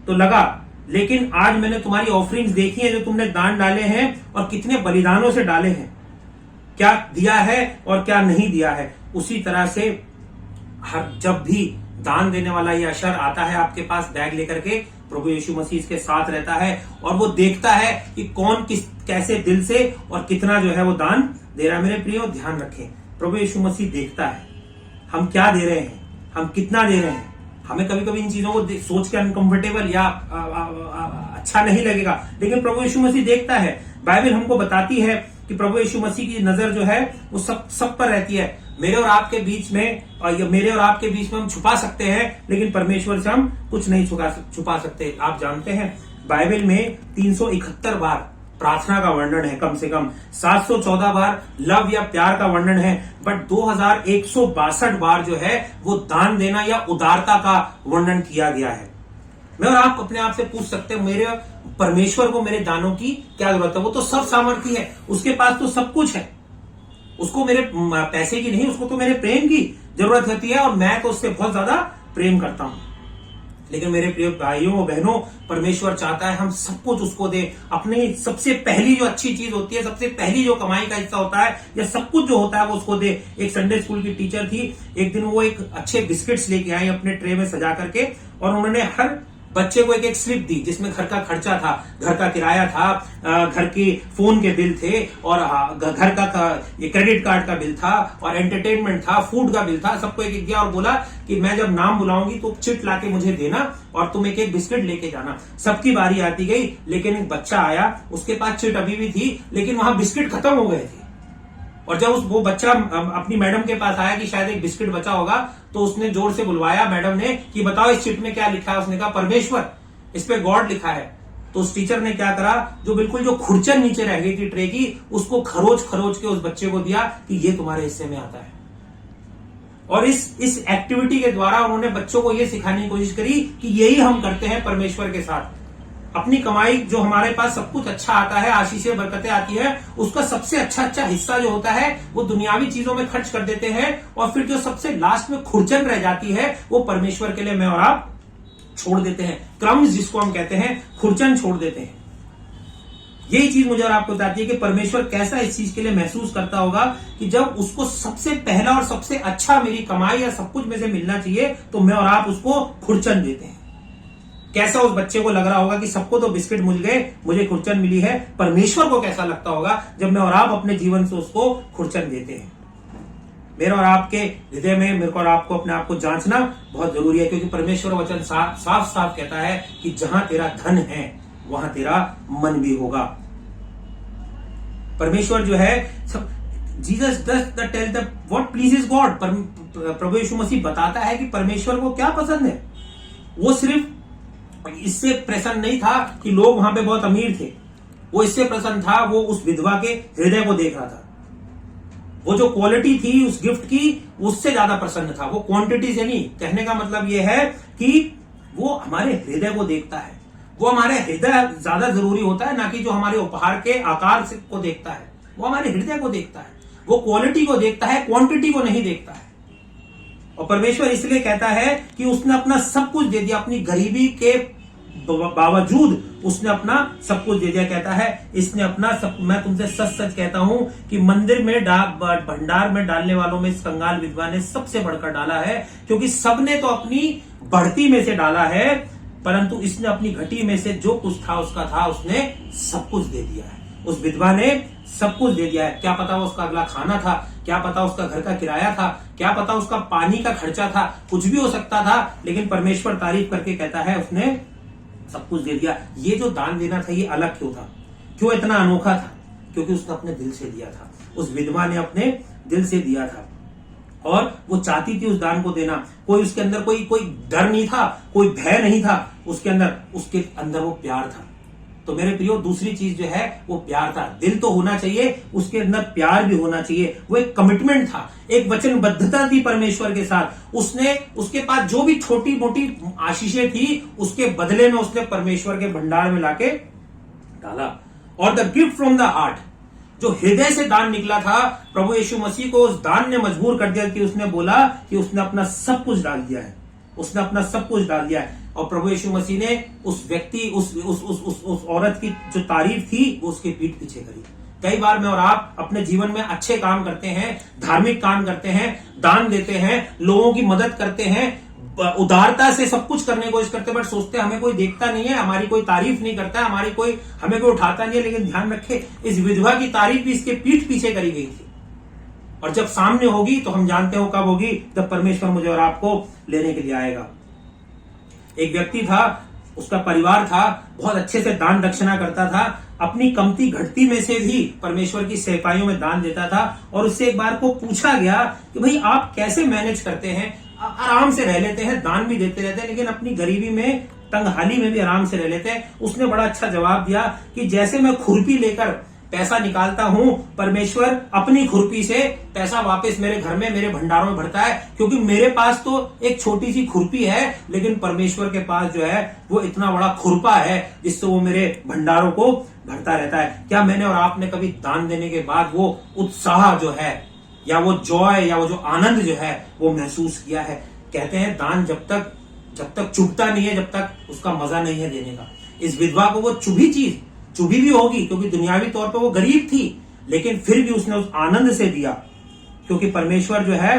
तो लगा, लेकिन आज मैंने तुम्हारी ऑफरिंग्स देखी है जो तुमने दान डाले हैं और कितने बलिदानों से डाले हैं, क्या दिया है और क्या नहीं दिया है। उसी तरह से जब भी दान देने वाला ये अशर आता है आपके पास बैग लेकर के, प्रभु यीशु मसीह इसके साथ रहता है और वो देखता है कि कौन कैसे दिल से और कितना जो है वो दान दे रहा है। मेरे प्रियो ध्यान रखें, प्रभु यीशु मसीह देखता है हम क्या दे रहे हैं, हम कितना दे रहे हैं। हमें कभी कभी इन चीजों को सोच के अनकंफर्टेबल या अच्छा नहीं लगेगा, लेकिन प्रभु यीशु मसीह देखता है। बाइबल हमको बताती है कि प्रभु यीशु मसीह की नजर जो है वो सब पर रहती है। मेरे और आपके बीच में हम छुपा सकते हैं, लेकिन परमेश्वर से हम कुछ नहीं छुपा सकते। आप जानते हैं बाइबल में 371 बार प्रार्थना का वर्णन है, कम से कम 714 बार लव या प्यार का वर्णन है, बट 2162 बार जो है वो दान देना या उदारता का वर्णन किया गया है। मैं और आप अपने आप से पूछ सकते हैं, मेरे परमेश्वर को मेरे दानों की क्या जरूरत है? वो तो सब सामर्थ्य है, उसके पास तो सब कुछ है, उसको मेरे पैसे की नहीं, उसको तो मेरे प्रेम की जरूरत होती है, और मैं तो उससे बहुत ज्यादा प्रेम करता हूं। लेकिन मेरे प्रिय भाइयों और बहनों, परमेश्वर चाहता है हम सब कुछ उसको दे। अपनी सबसे पहली जो अच्छी चीज होती है, सबसे पहली जो कमाई का हिस्सा होता है, या सब कुछ जो होता है वो उसको दे। एक संडे स्कूल की टीचर थी, एक दिन वो एक अच्छे बिस्किट्स लेके आई अपने ट्रे में सजा करके, और उन्होंने हर बच्चे को एक स्लिप दी जिसमें घर का खर्चा था, घर का किराया था, घर के फोन के बिल थे, और घर का ये क्रेडिट कार्ड का बिल था, और एंटरटेनमेंट था, फूड का बिल था, सबको एक दिया और बोला कि मैं जब नाम बुलाऊंगी तो चिट लाके मुझे देना और तुम एक बिस्किट लेके जाना। सबकी बारी आती गई, लेकिन एक बच्चा आया, उसके पास चिट अभी भी थी, लेकिन वहां बिस्किट खत्म हो गए थे। और जब वो बच्चा अपनी मैडम के पास आया कि शायद एक बिस्किट बचा होगा, तो उसने जोर से बुलवाया मैडम ने कि बताओ इस चिट में क्या लिखा है। उसने कहा परमेश्वर, इस पे गॉड लिखा है। तो उस टीचर ने क्या करा, जो बिल्कुल जो खुरचन नीचे रह गई थी ट्रे की, उसको खरोच के उस बच्चे को दिया कि ये तुम्हारे हिस्से में आता है। और इस एक्टिविटी के द्वारा उन्होंने बच्चों को यह सिखाने की कोशिश करी कि यही हम करते हैं परमेश्वर के साथ। अपनी कमाई जो हमारे पास सब कुछ अच्छा आता है, आशीषें बरकतें आती है, उसका सबसे अच्छा हिस्सा जो होता है वो दुनियावी चीजों में खर्च कर देते हैं, और फिर जो सबसे लास्ट में खुरचन रह जाती है वो परमेश्वर के लिए मैं और आप छोड़ देते हैं, क्रम्स जिसको हम कहते हैं, खुरचन छोड़ देते हैं। यही चीज मुझे और आपको बताती है कि परमेश्वर कैसा इस चीज के लिए महसूस करता होगा कि जब उसको सबसे पहला और सबसे अच्छा मेरी कमाई या सब कुछ में से मिलना चाहिए तो मैं और आप उसको खुरचन देते हैं। कैसा उस बच्चे को लग रहा होगा कि सबको तो बिस्किट मिल गए, मुझे खुरचन मिली है। परमेश्वर को कैसा लगता होगा जब मैं और आप अपने जीवन से उसको खुरचन देते हैं। मेरे और आपके हृदय में मेरे को और आपको अपने आप को जांचना बहुत जरूरी है, क्योंकि परमेश्वर वचन साफ साफ कहता है कि जहां तेरा धन है वहां तेरा मन भी होगा। परमेश्वर जो है Jesus does tell the what pleases God. प्रभु यीशु मसीह बताता है कि परमेश्वर को क्या पसंद है। वो सिर्फ इससे प्रसन्न नहीं था कि लोग वहां पे बहुत अमीर थे, वो इससे प्रसन्न था, वो उस विधवा के हृदय को देख रहा था। वो जो क्वालिटी थी उस गिफ्ट की, उससे ज्यादा प्रसन्न था। वो क्वांटिटी से नहीं। कहने का मतलब यह है कि वो हमारे हृदय को देखता है। वो हमारे हृदय ज्यादा जरूरी होता है, ना कि जो हमारे उपहार के आकार से को देखता है। वो हमारे हृदय को देखता है, वो क्वालिटी को देखता है, क्वांटिटी को नहीं देखता है। और परमेश्वर इसलिए कहता है कि उसने अपना सब कुछ दे दिया, अपनी गरीबी के बावजूद उसने अपना सब कुछ दे दिया। कहता है इसने अपना सब, मैं तुमसे सच सच कहता हूं कि मंदिर में भंडार में डालने वालों में इस कंगाल विधवा ने सबसे बढ़कर डाला है, क्योंकि सबने तो अपनी बढ़ती में से डाला है, परंतु इसने अपनी घटी में से जो कुछ था उसका था, उसने सब कुछ दे दिया है। उस विधवा ने सब कुछ दे दिया है। क्या पता वो उसका अगला खाना था, क्या पता उसका घर का किराया था, क्या पता उसका पानी का खर्चा था, कुछ भी हो सकता था, लेकिन परमेश्वर तारीफ करके कहता है उसने सब कुछ दे दिया। ये जो दान देना था ये अलग क्यों था, क्यों इतना अनोखा था? क्योंकि उसने अपने दिल से दिया था। उस विधवा ने अपने दिल से दिया था और वो चाहती थी उस दान को देना। कोई उसके अंदर कोई डर नहीं था, कोई भय नहीं था उसके अंदर वो प्यार था। तो मेरे प्रियो, दूसरी चीज जो है वो प्यार था। दिल तो होना चाहिए, उसके अंदर प्यार भी होना चाहिए। वो एक कमिटमेंट था, एक वचनबद्धता थी परमेश्वर के साथ। उसने उसके पास जो भी छोटी मोटी आशीषें थी उसके बदले में उसने परमेश्वर के भंडार में लाके डाला। और the gift from the heart, जो हृदय से दान निकला था, प्रभु यीशु मसीह को उस दान ने मजबूर कर दिया कि उसने बोला कि उसने अपना सब कुछ डाल दिया है। उसने अपना सब कुछ डाल दिया है। और प्रभु यीशु मसीह ने उस व्यक्ति उस औरत की जो तारीफ थी वो उसके पीठ पीछे करी। कई बार मैं और आप अपने जीवन में अच्छे काम करते हैं, धार्मिक काम करते हैं, दान देते हैं, लोगों की मदद करते हैं, उदारता से सब कुछ करने की कोशिश करते हैं, बट सोचते हैं हमें कोई देखता नहीं है, हमारी कोई तारीफ नहीं करता है, हमें कोई उठाता नहीं है। लेकिन ध्यान रखें, इस विधवा की तारीफ भी इसके पीठ पीछे करी गई थी। और जब सामने होगी तो हम जानते हो कब होगी, जब परमेश्वर मुझे और आपको लेने के लिए आएगा। एक व्यक्ति था, उसका परिवार था, बहुत अच्छे से दान दक्षिणा करता था, अपनी कमती घटती में से भी परमेश्वर की सेवकाइयों में दान देता था। और उससे एक बार को पूछा गया कि भाई आप कैसे मैनेज करते हैं, आराम से रह लेते हैं, दान भी देते रहते हैं, लेकिन अपनी गरीबी में, तंगहाली में भी आराम से रह लेते हैं। उसने बड़ा अच्छा जवाब दिया कि जैसे मैं खुरपी लेकर पैसा निकालता हूं, परमेश्वर अपनी खुरपी से पैसा वापस मेरे घर में, मेरे भंडारों में भरता है। क्योंकि मेरे पास तो एक छोटी सी खुरपी है, लेकिन परमेश्वर के पास जो है वो इतना बड़ा खुरपा है जिससे वो मेरे भंडारों को भरता रहता है। क्या मैंने और आपने कभी दान देने के बाद वो उत्साह जो है, या वो जॉय, या वो जो आनंद जो है वो महसूस किया है? कहते हैं दान जब तक चुभता नहीं है, जब तक उसका मजा नहीं है देने का। इस विधवा को वो चुभी भी होगी, क्योंकि दुनियावी तौर पर वो गरीब थी, लेकिन फिर भी उसने उस आनंद से दिया। क्योंकि परमेश्वर जो है,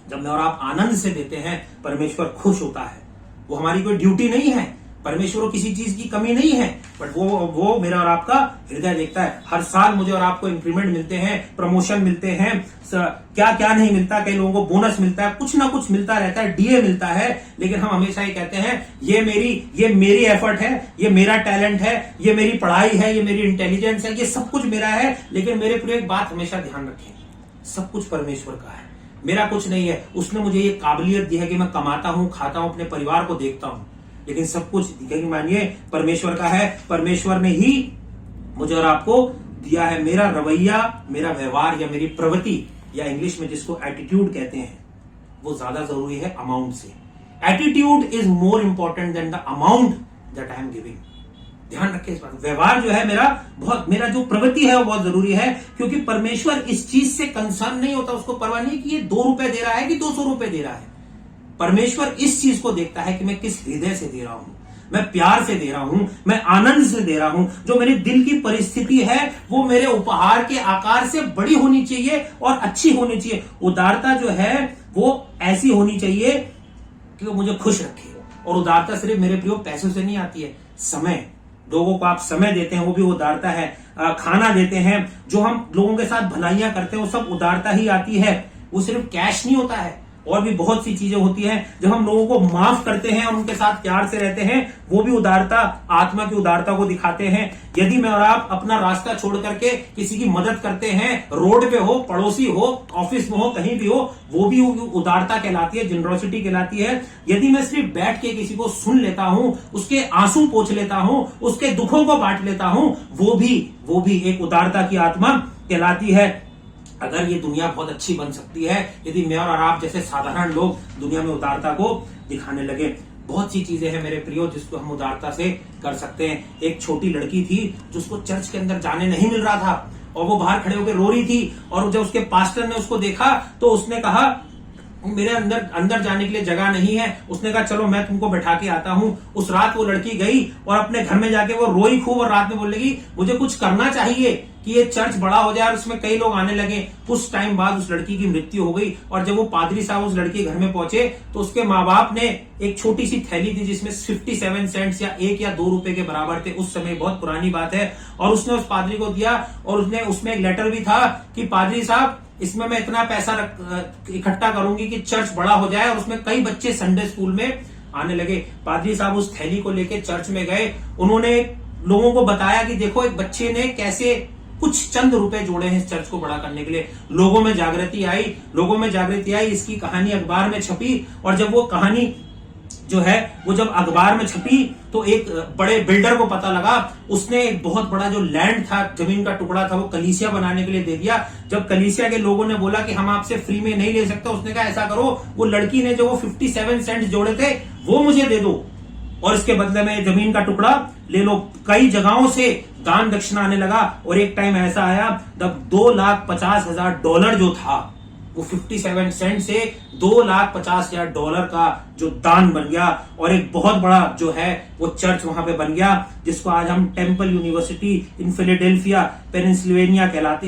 जब मैं और आप आनंद से देते हैं, परमेश्वर खुश होता है। वो हमारी कोई ड्यूटी नहीं है, परमेश्वर को किसी चीज की कमी नहीं है, बट वो मेरा और आपका हृदय देखता है। हर साल मुझे और आपको इंक्रीमेंट मिलते हैं, प्रमोशन मिलते हैं, क्या नहीं मिलता, कई लोगों को बोनस मिलता है, कुछ ना कुछ मिलता रहता है, डीए मिलता है, लेकिन हम हमेशा ही कहते हैं ये मेरी एफर्ट है, ये मेरा टैलेंट है, ये मेरी पढ़ाई है, ये मेरी इंटेलिजेंस है, ये सब कुछ मेरा है। लेकिन मेरे प्रिय, एक बात हमेशा ध्यान रखें, सब कुछ परमेश्वर का है, मेरा कुछ नहीं है। उसने मुझे ये काबिलियत दी है कि मैं कमाता हूं, खाता हूं, अपने परिवार को देखता हूं, लेकिन सब कुछ मानिए परमेश्वर का है। परमेश्वर ने ही मुझे और आपको दिया है। मेरा रवैया, मेरा व्यवहार या मेरी प्रवृत्ति, या इंग्लिश में जिसको एटीट्यूड कहते हैं, वो ज्यादा जरूरी है अमाउंट से। Attitude is more important than the amount that I am giving. ध्यान रखें इस बात। व्यवहार जो है मेरा जो प्रवृत्ति है वो बहुत जरूरी है, क्योंकि परमेश्वर इस चीज से कंसर्न नहीं होता, उसको परवाह नहीं कि ये 2 रुपए दे रहा है कि 200 रुपए दे रहा है। परमेश्वर इस चीज को देखता है कि मैं किस हृदय से दे रहा हूं, मैं प्यार से दे रहा हूं, मैं आनंद से दे रहा हूं। जो मेरे दिल की परिस्थिति है वो मेरे उपहार के आकार से बड़ी होनी चाहिए और अच्छी होनी चाहिए। उदारता जो है वो ऐसी होनी चाहिए कि वो मुझे खुश रखे। और उदारता सिर्फ मेरे प्रियो पैसों से नहीं आती है, समय, लोगों को आप समय देते हैं वो भी उदारता है। खाना देते हैं, जो हम लोगों के साथ भलाइयां करते हैं वो सब उदारता ही आती है। वो सिर्फ कैश नहीं होता है, और भी बहुत सी चीजें होती हैं। जब हम लोगों को माफ करते हैं और उनके साथ प्यार से रहते हैं, वो भी उदारता, आत्मा की उदारता को दिखाते हैं। यदि मैं और आप अपना रास्ता छोड़ करके किसी की मदद करते हैं, रोड पे हो, पड़ोसी हो, ऑफिस में हो, कहीं भी हो, वो भी उदारता कहलाती है, जनरोसिटी कहलाती है। यदि मैं सिर्फ बैठ के किसी को सुन लेता हूं, उसके आंसू पोंछ लेता हूं, उसके दुखों को बांट लेता हूं, वो भी एक उदारता की आत्मा कहलाती है। अगर ये दुनिया बहुत अच्छी बन सकती है यदि मैं और आप जैसे साधारण लोग दुनिया में उदारता को दिखाने लगे। बहुत सी चीजें हैं मेरे प्रियो जिसको हम उदारता से कर सकते हैं। एक छोटी लड़की थी जिसको चर्च के अंदर जाने नहीं मिल रहा था और वो बाहर खड़े होकर रो रही थी, और जब उसके पास्टर ने उसको देखा तो उसने कहा मेरे अंदर जाने के लिए जगह नहीं है। उसने कहा चलो मैं तुमको बैठा के आता हूं। उस रात वो लड़की गई और अपने घर में जाके वो रोई खूब, और रात में बोलने लगी मुझे कुछ करना चाहिए कि ये चर्च बड़ा हो जाए और उसमें कई लोग आने लगे। कुछ टाइम बाद उस लड़की की मृत्यु हो गई, और जब वो पादरी साहब उस लड़की के घर में पहुंचे तो उसके माँ बाप ने एक छोटी सी थैली थी जिसमें 57 सेंट्स या 1 या 2 रुपए के बराबर थे, उस समय बहुत पुरानी बात है, और उसने उस पादरी को दिया। और उसमें एक लेटर भी था कि पादरी साहब इसमें मैं इतना पैसा इकट्ठा करूंगी कि चर्च बड़ा हो जाए। और उसमें कई बच्चे संडे स्कूल में आने लगे। पादरी साहब उस थैली को लेके चर्च में गए। उन्होंने लोगों को बताया कि देखो एक बच्चे ने कैसे कुछ चंद रुपए जोड़े हैं इस चर्च को बड़ा करने के लिए। लोगों में जागृति आई। इसकी कहानी अखबार में छपी, और जब वो कहानी जो है वो जब अखबार में छपी तो एक बड़े बिल्डर को पता लगा। उसने एक बहुत बड़ा जो लैंड था, जमीन का टुकड़ा था, वो कलीसिया बनाने के लिए दे दिया। जब कलीसिया के लोगों ने बोला कि हम आपसे फ्री में नहीं ले सकते, उसने कहा ऐसा करो वो लड़की ने जो वो 57 सेंट जोड़े थे वो मुझे दे दो, और इसके बदले में जमीन का टुकड़ा ले लो। कई जगहों से दान दक्षिणा आने लगा, और एक टाइम ऐसा आया जब $2,50,000 जो था वो 57 सेंट से $2,50,000 का जो दान बन गया, और एक बहुत बड़ा जो है वो चर्च वहां पे बन गया, जिसको आज हम temple university in Philadelphia Pennsylvania कहलाते,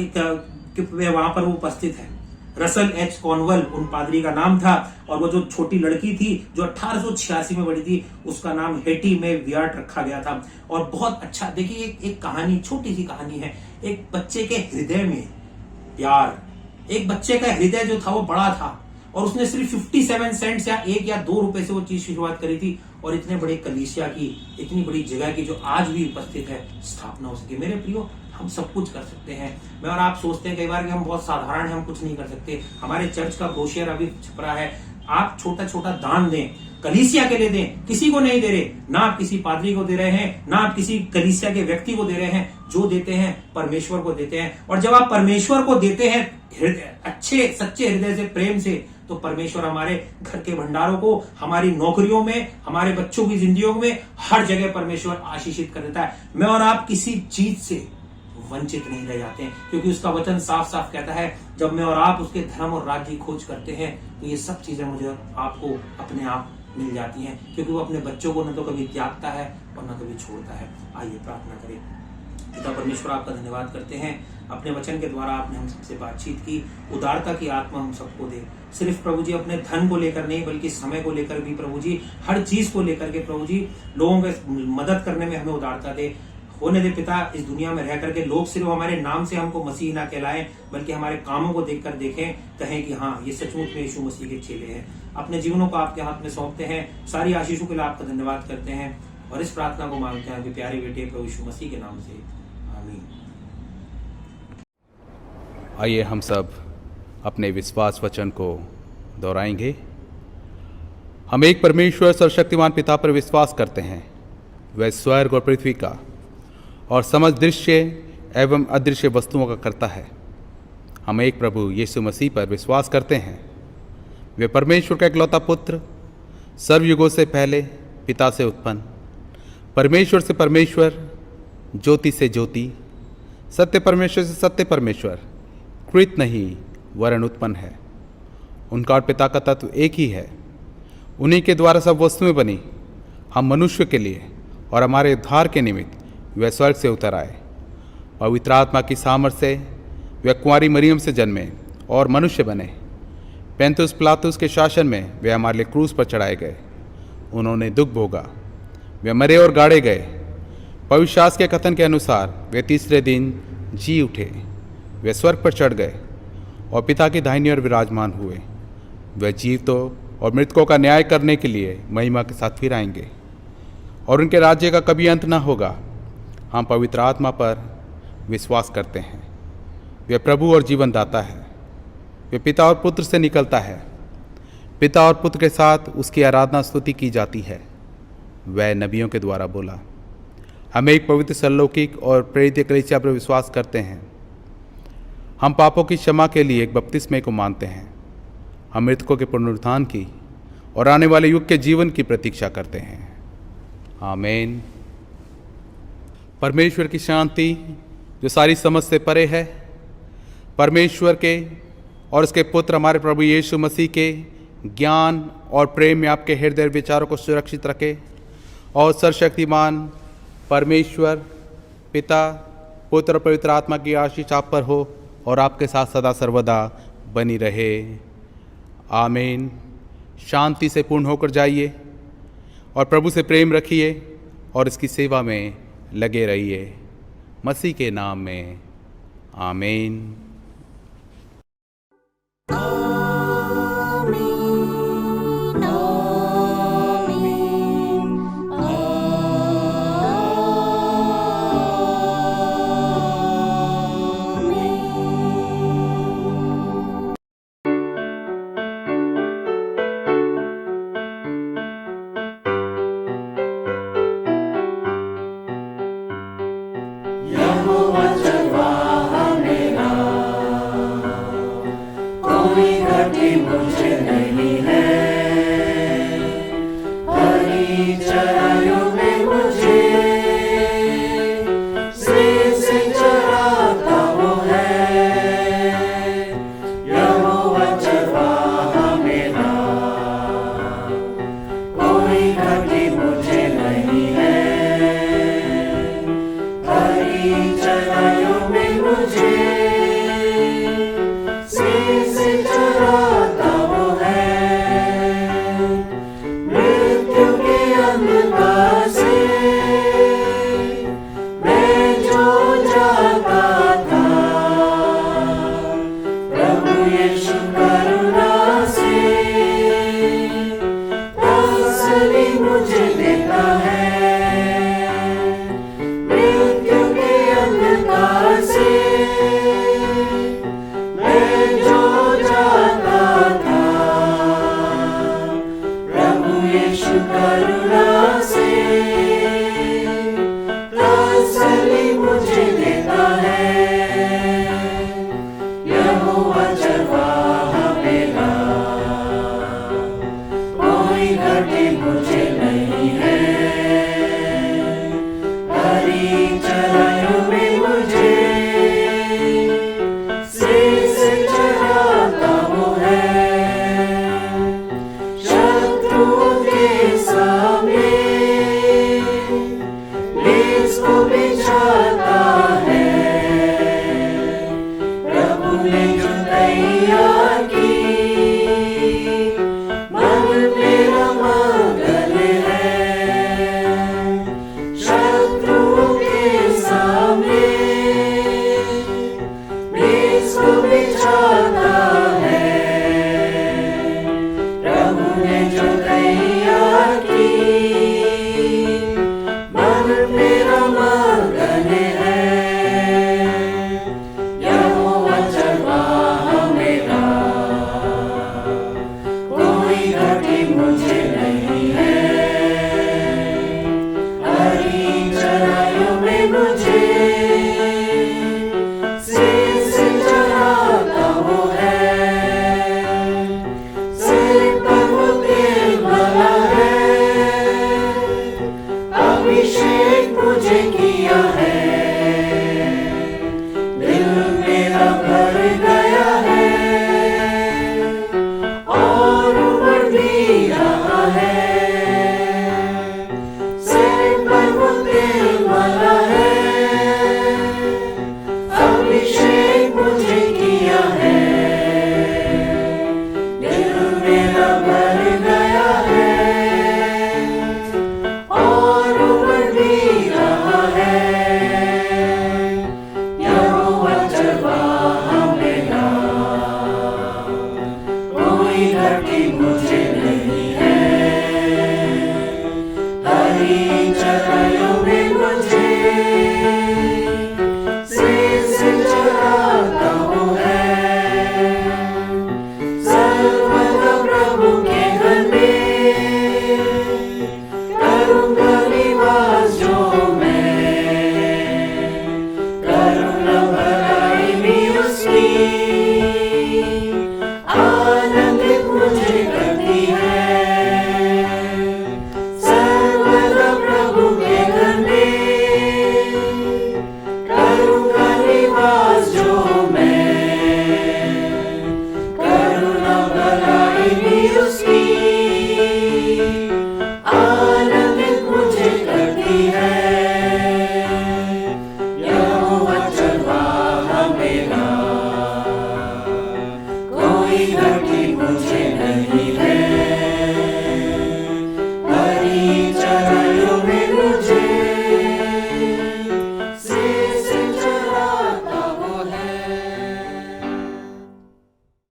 वहां पर वो उपस्थित है। रसल एच कॉनवेल उन पादरी का नाम था, और वो जो छोटी लड़की थी जो 1886 में बड़ी थी, उसका नाम हेटी में वियार्ट रखा गया था। और बहुत अच्छा देखिए, एक कहानी, छोटी सी कहानी है। एक बच्चे के हृदय में प्यार, एक बच्चे का हृदय जो था वो बड़ा था, और उसने सिर्फ 57 सेंट्स या 1 या 2 रुपए से वो चीज शुरुआत करी थी, और इतने बड़े कलीसिया की, इतनी बड़ी जगह की जो आज भी उपस्थित है, स्थापना हो सके। मेरे प्रियो, हम सब कुछ कर सकते हैं। मैं और आप सोचते हैं कई बार कि हम बहुत साधारण हैं, हम कुछ नहीं कर सकते। हमारे चर्च का ब्रोशर अभी छप रहा है, आप छोटा छोटा दान दें, कलीसिया के लिए दें। किसी को नहीं दे रहे, ना आप किसी पादरी को दे रहे हैं, ना आप किसी कलीसिया के व्यक्ति को दे रहे हैं। जो देते हैं परमेश्वर को देते हैं, और जब आप परमेश्वर को देते हैं अच्छे सच्चे हृदय से, प्रेम से, तो परमेश्वर हमारे घर के भंडारों को, हमारी नौकरियों में, हमारे बच्चों की जिंदगियों में, हर जगह परमेश्वर आशीषित कर देता है। मैं और आप किसी चीज से वंचित नहीं रह जाते हैं, क्योंकि उसका वचन साफ साफ कहता है जब मैं और आप उसके धर्म और राज्य की खोज करते हैं तो ये सब चीजें मुझे आपको अपने आप मिल जाती हैं, क्योंकि वो अपने बच्चों को न तो कभी त्यागता है और न कभी छोड़ता है। आइए प्रार्थना करें। पिता परमेश्वर, आपका धन्यवाद करते हैं, अपने वचन के द्वारा आपने हम सबसे बातचीत की। उदारता की आत्मा हम सबको दे, सिर्फ प्रभु जी अपने धन को लेकर नहीं बल्कि समय को लेकर भी प्रभु जी, हर चीज को लेकर के प्रभु जी लोगों की मदद करने में हमें उदारता दे। होने दे पिता, इस दुनिया में रह करके लोग सिर्फ हमारे नाम से हमको मसीह ना कहलाएं, बल्कि हमारे कामों को देखकर देखें, कहें कि हाँ ये सचमुच में यीशु मसीह के चेले हैं। अपने जीवनों को आपके हाथ में सौंपते हैं, सारी आशीषों के लिए आपका धन्यवाद करते हैं, और इस प्रार्थना को मांगते हैं आपके प्यारे बेटे प्रभु यीशु मसीह के नाम से, आमीन। आइए हम सब अपने विश्वास वचन को दोहराएंगे। हम एक परमेश्वर सर्वशक्तिमान पिता पर विश्वास करते हैं, वह स्वर्ग और पृथ्वी का और समस्त दृश्य एवं अदृश्य वस्तुओं का करता है। हम एक प्रभु यीशु मसीह पर विश्वास करते हैं, वे परमेश्वर का इकलौता पुत्र, सर्वयुगों से पहले पिता से उत्पन्न, परमेश्वर से परमेश्वर, ज्योति से ज्योति, सत्य परमेश्वर से सत्य परमेश्वर, कृत नहीं वरन उत्पन्न है। उनका और पिता का तत्व एक ही है। उन्हीं के द्वारा सब वस्तुएं बनी। हम मनुष्य के लिए और हमारे उद्धार के निमित्त वे स्वर्ग से उतर आए। पवित्र आत्मा की सामर्थ्य से वे कुंवारी मरियम से जन्मे और मनुष्य बने। पेंतुस पिलातुस के शासन में वे हमारे लिए क्रूस पर चढ़ाए गए। उन्होंने दुख भोगा, वे मरे और गाड़े गए। पवित्र शास्त्र के कथन के अनुसार वे तीसरे दिन जी उठे। वे स्वर्ग पर चढ़ गए और पिता की दाहिनी ओर विराजमान हुए। वे जीवितों और मृतकों का न्याय करने के लिए महिमा के साथ फिर आएंगे और उनके राज्य का कभी अंत न होगा। हम पवित्र आत्मा पर विश्वास करते हैं। वे प्रभु और जीवन दाता है। वे पिता और पुत्र से निकलता है। पिता और पुत्र के साथ उसकी आराधना स्तुति की जाती है। वह नबियों के द्वारा बोला। हम एक पवित्र सरलौकिक और प्रेरित कलीसिया पर विश्वास करते हैं। हम पापों की क्षमा के लिए एक बपतिस्मे को मानते हैं। हम मृतकों के पुनरुत्थान की और आने वाले युग के जीवन की प्रतीक्षा करते हैं। आमीन। परमेश्वर की शांति जो सारी समझ से परे है, परमेश्वर के और उसके पुत्र हमारे प्रभु यीशु मसीह के ज्ञान और प्रेम में आपके हृदय विचारों को सुरक्षित रखे और सर्वशक्तिमान परमेश्वर पिता पुत्र और पवित्र आत्मा की आशीष आप पर हो और आपके साथ सदा सर्वदा बनी रहे। आमीन। शांति से पूर्ण होकर जाइए और प्रभु से प्रेम रखिए और इसकी सेवा में लगे रहिए। मसीह के नाम में आमीन। It's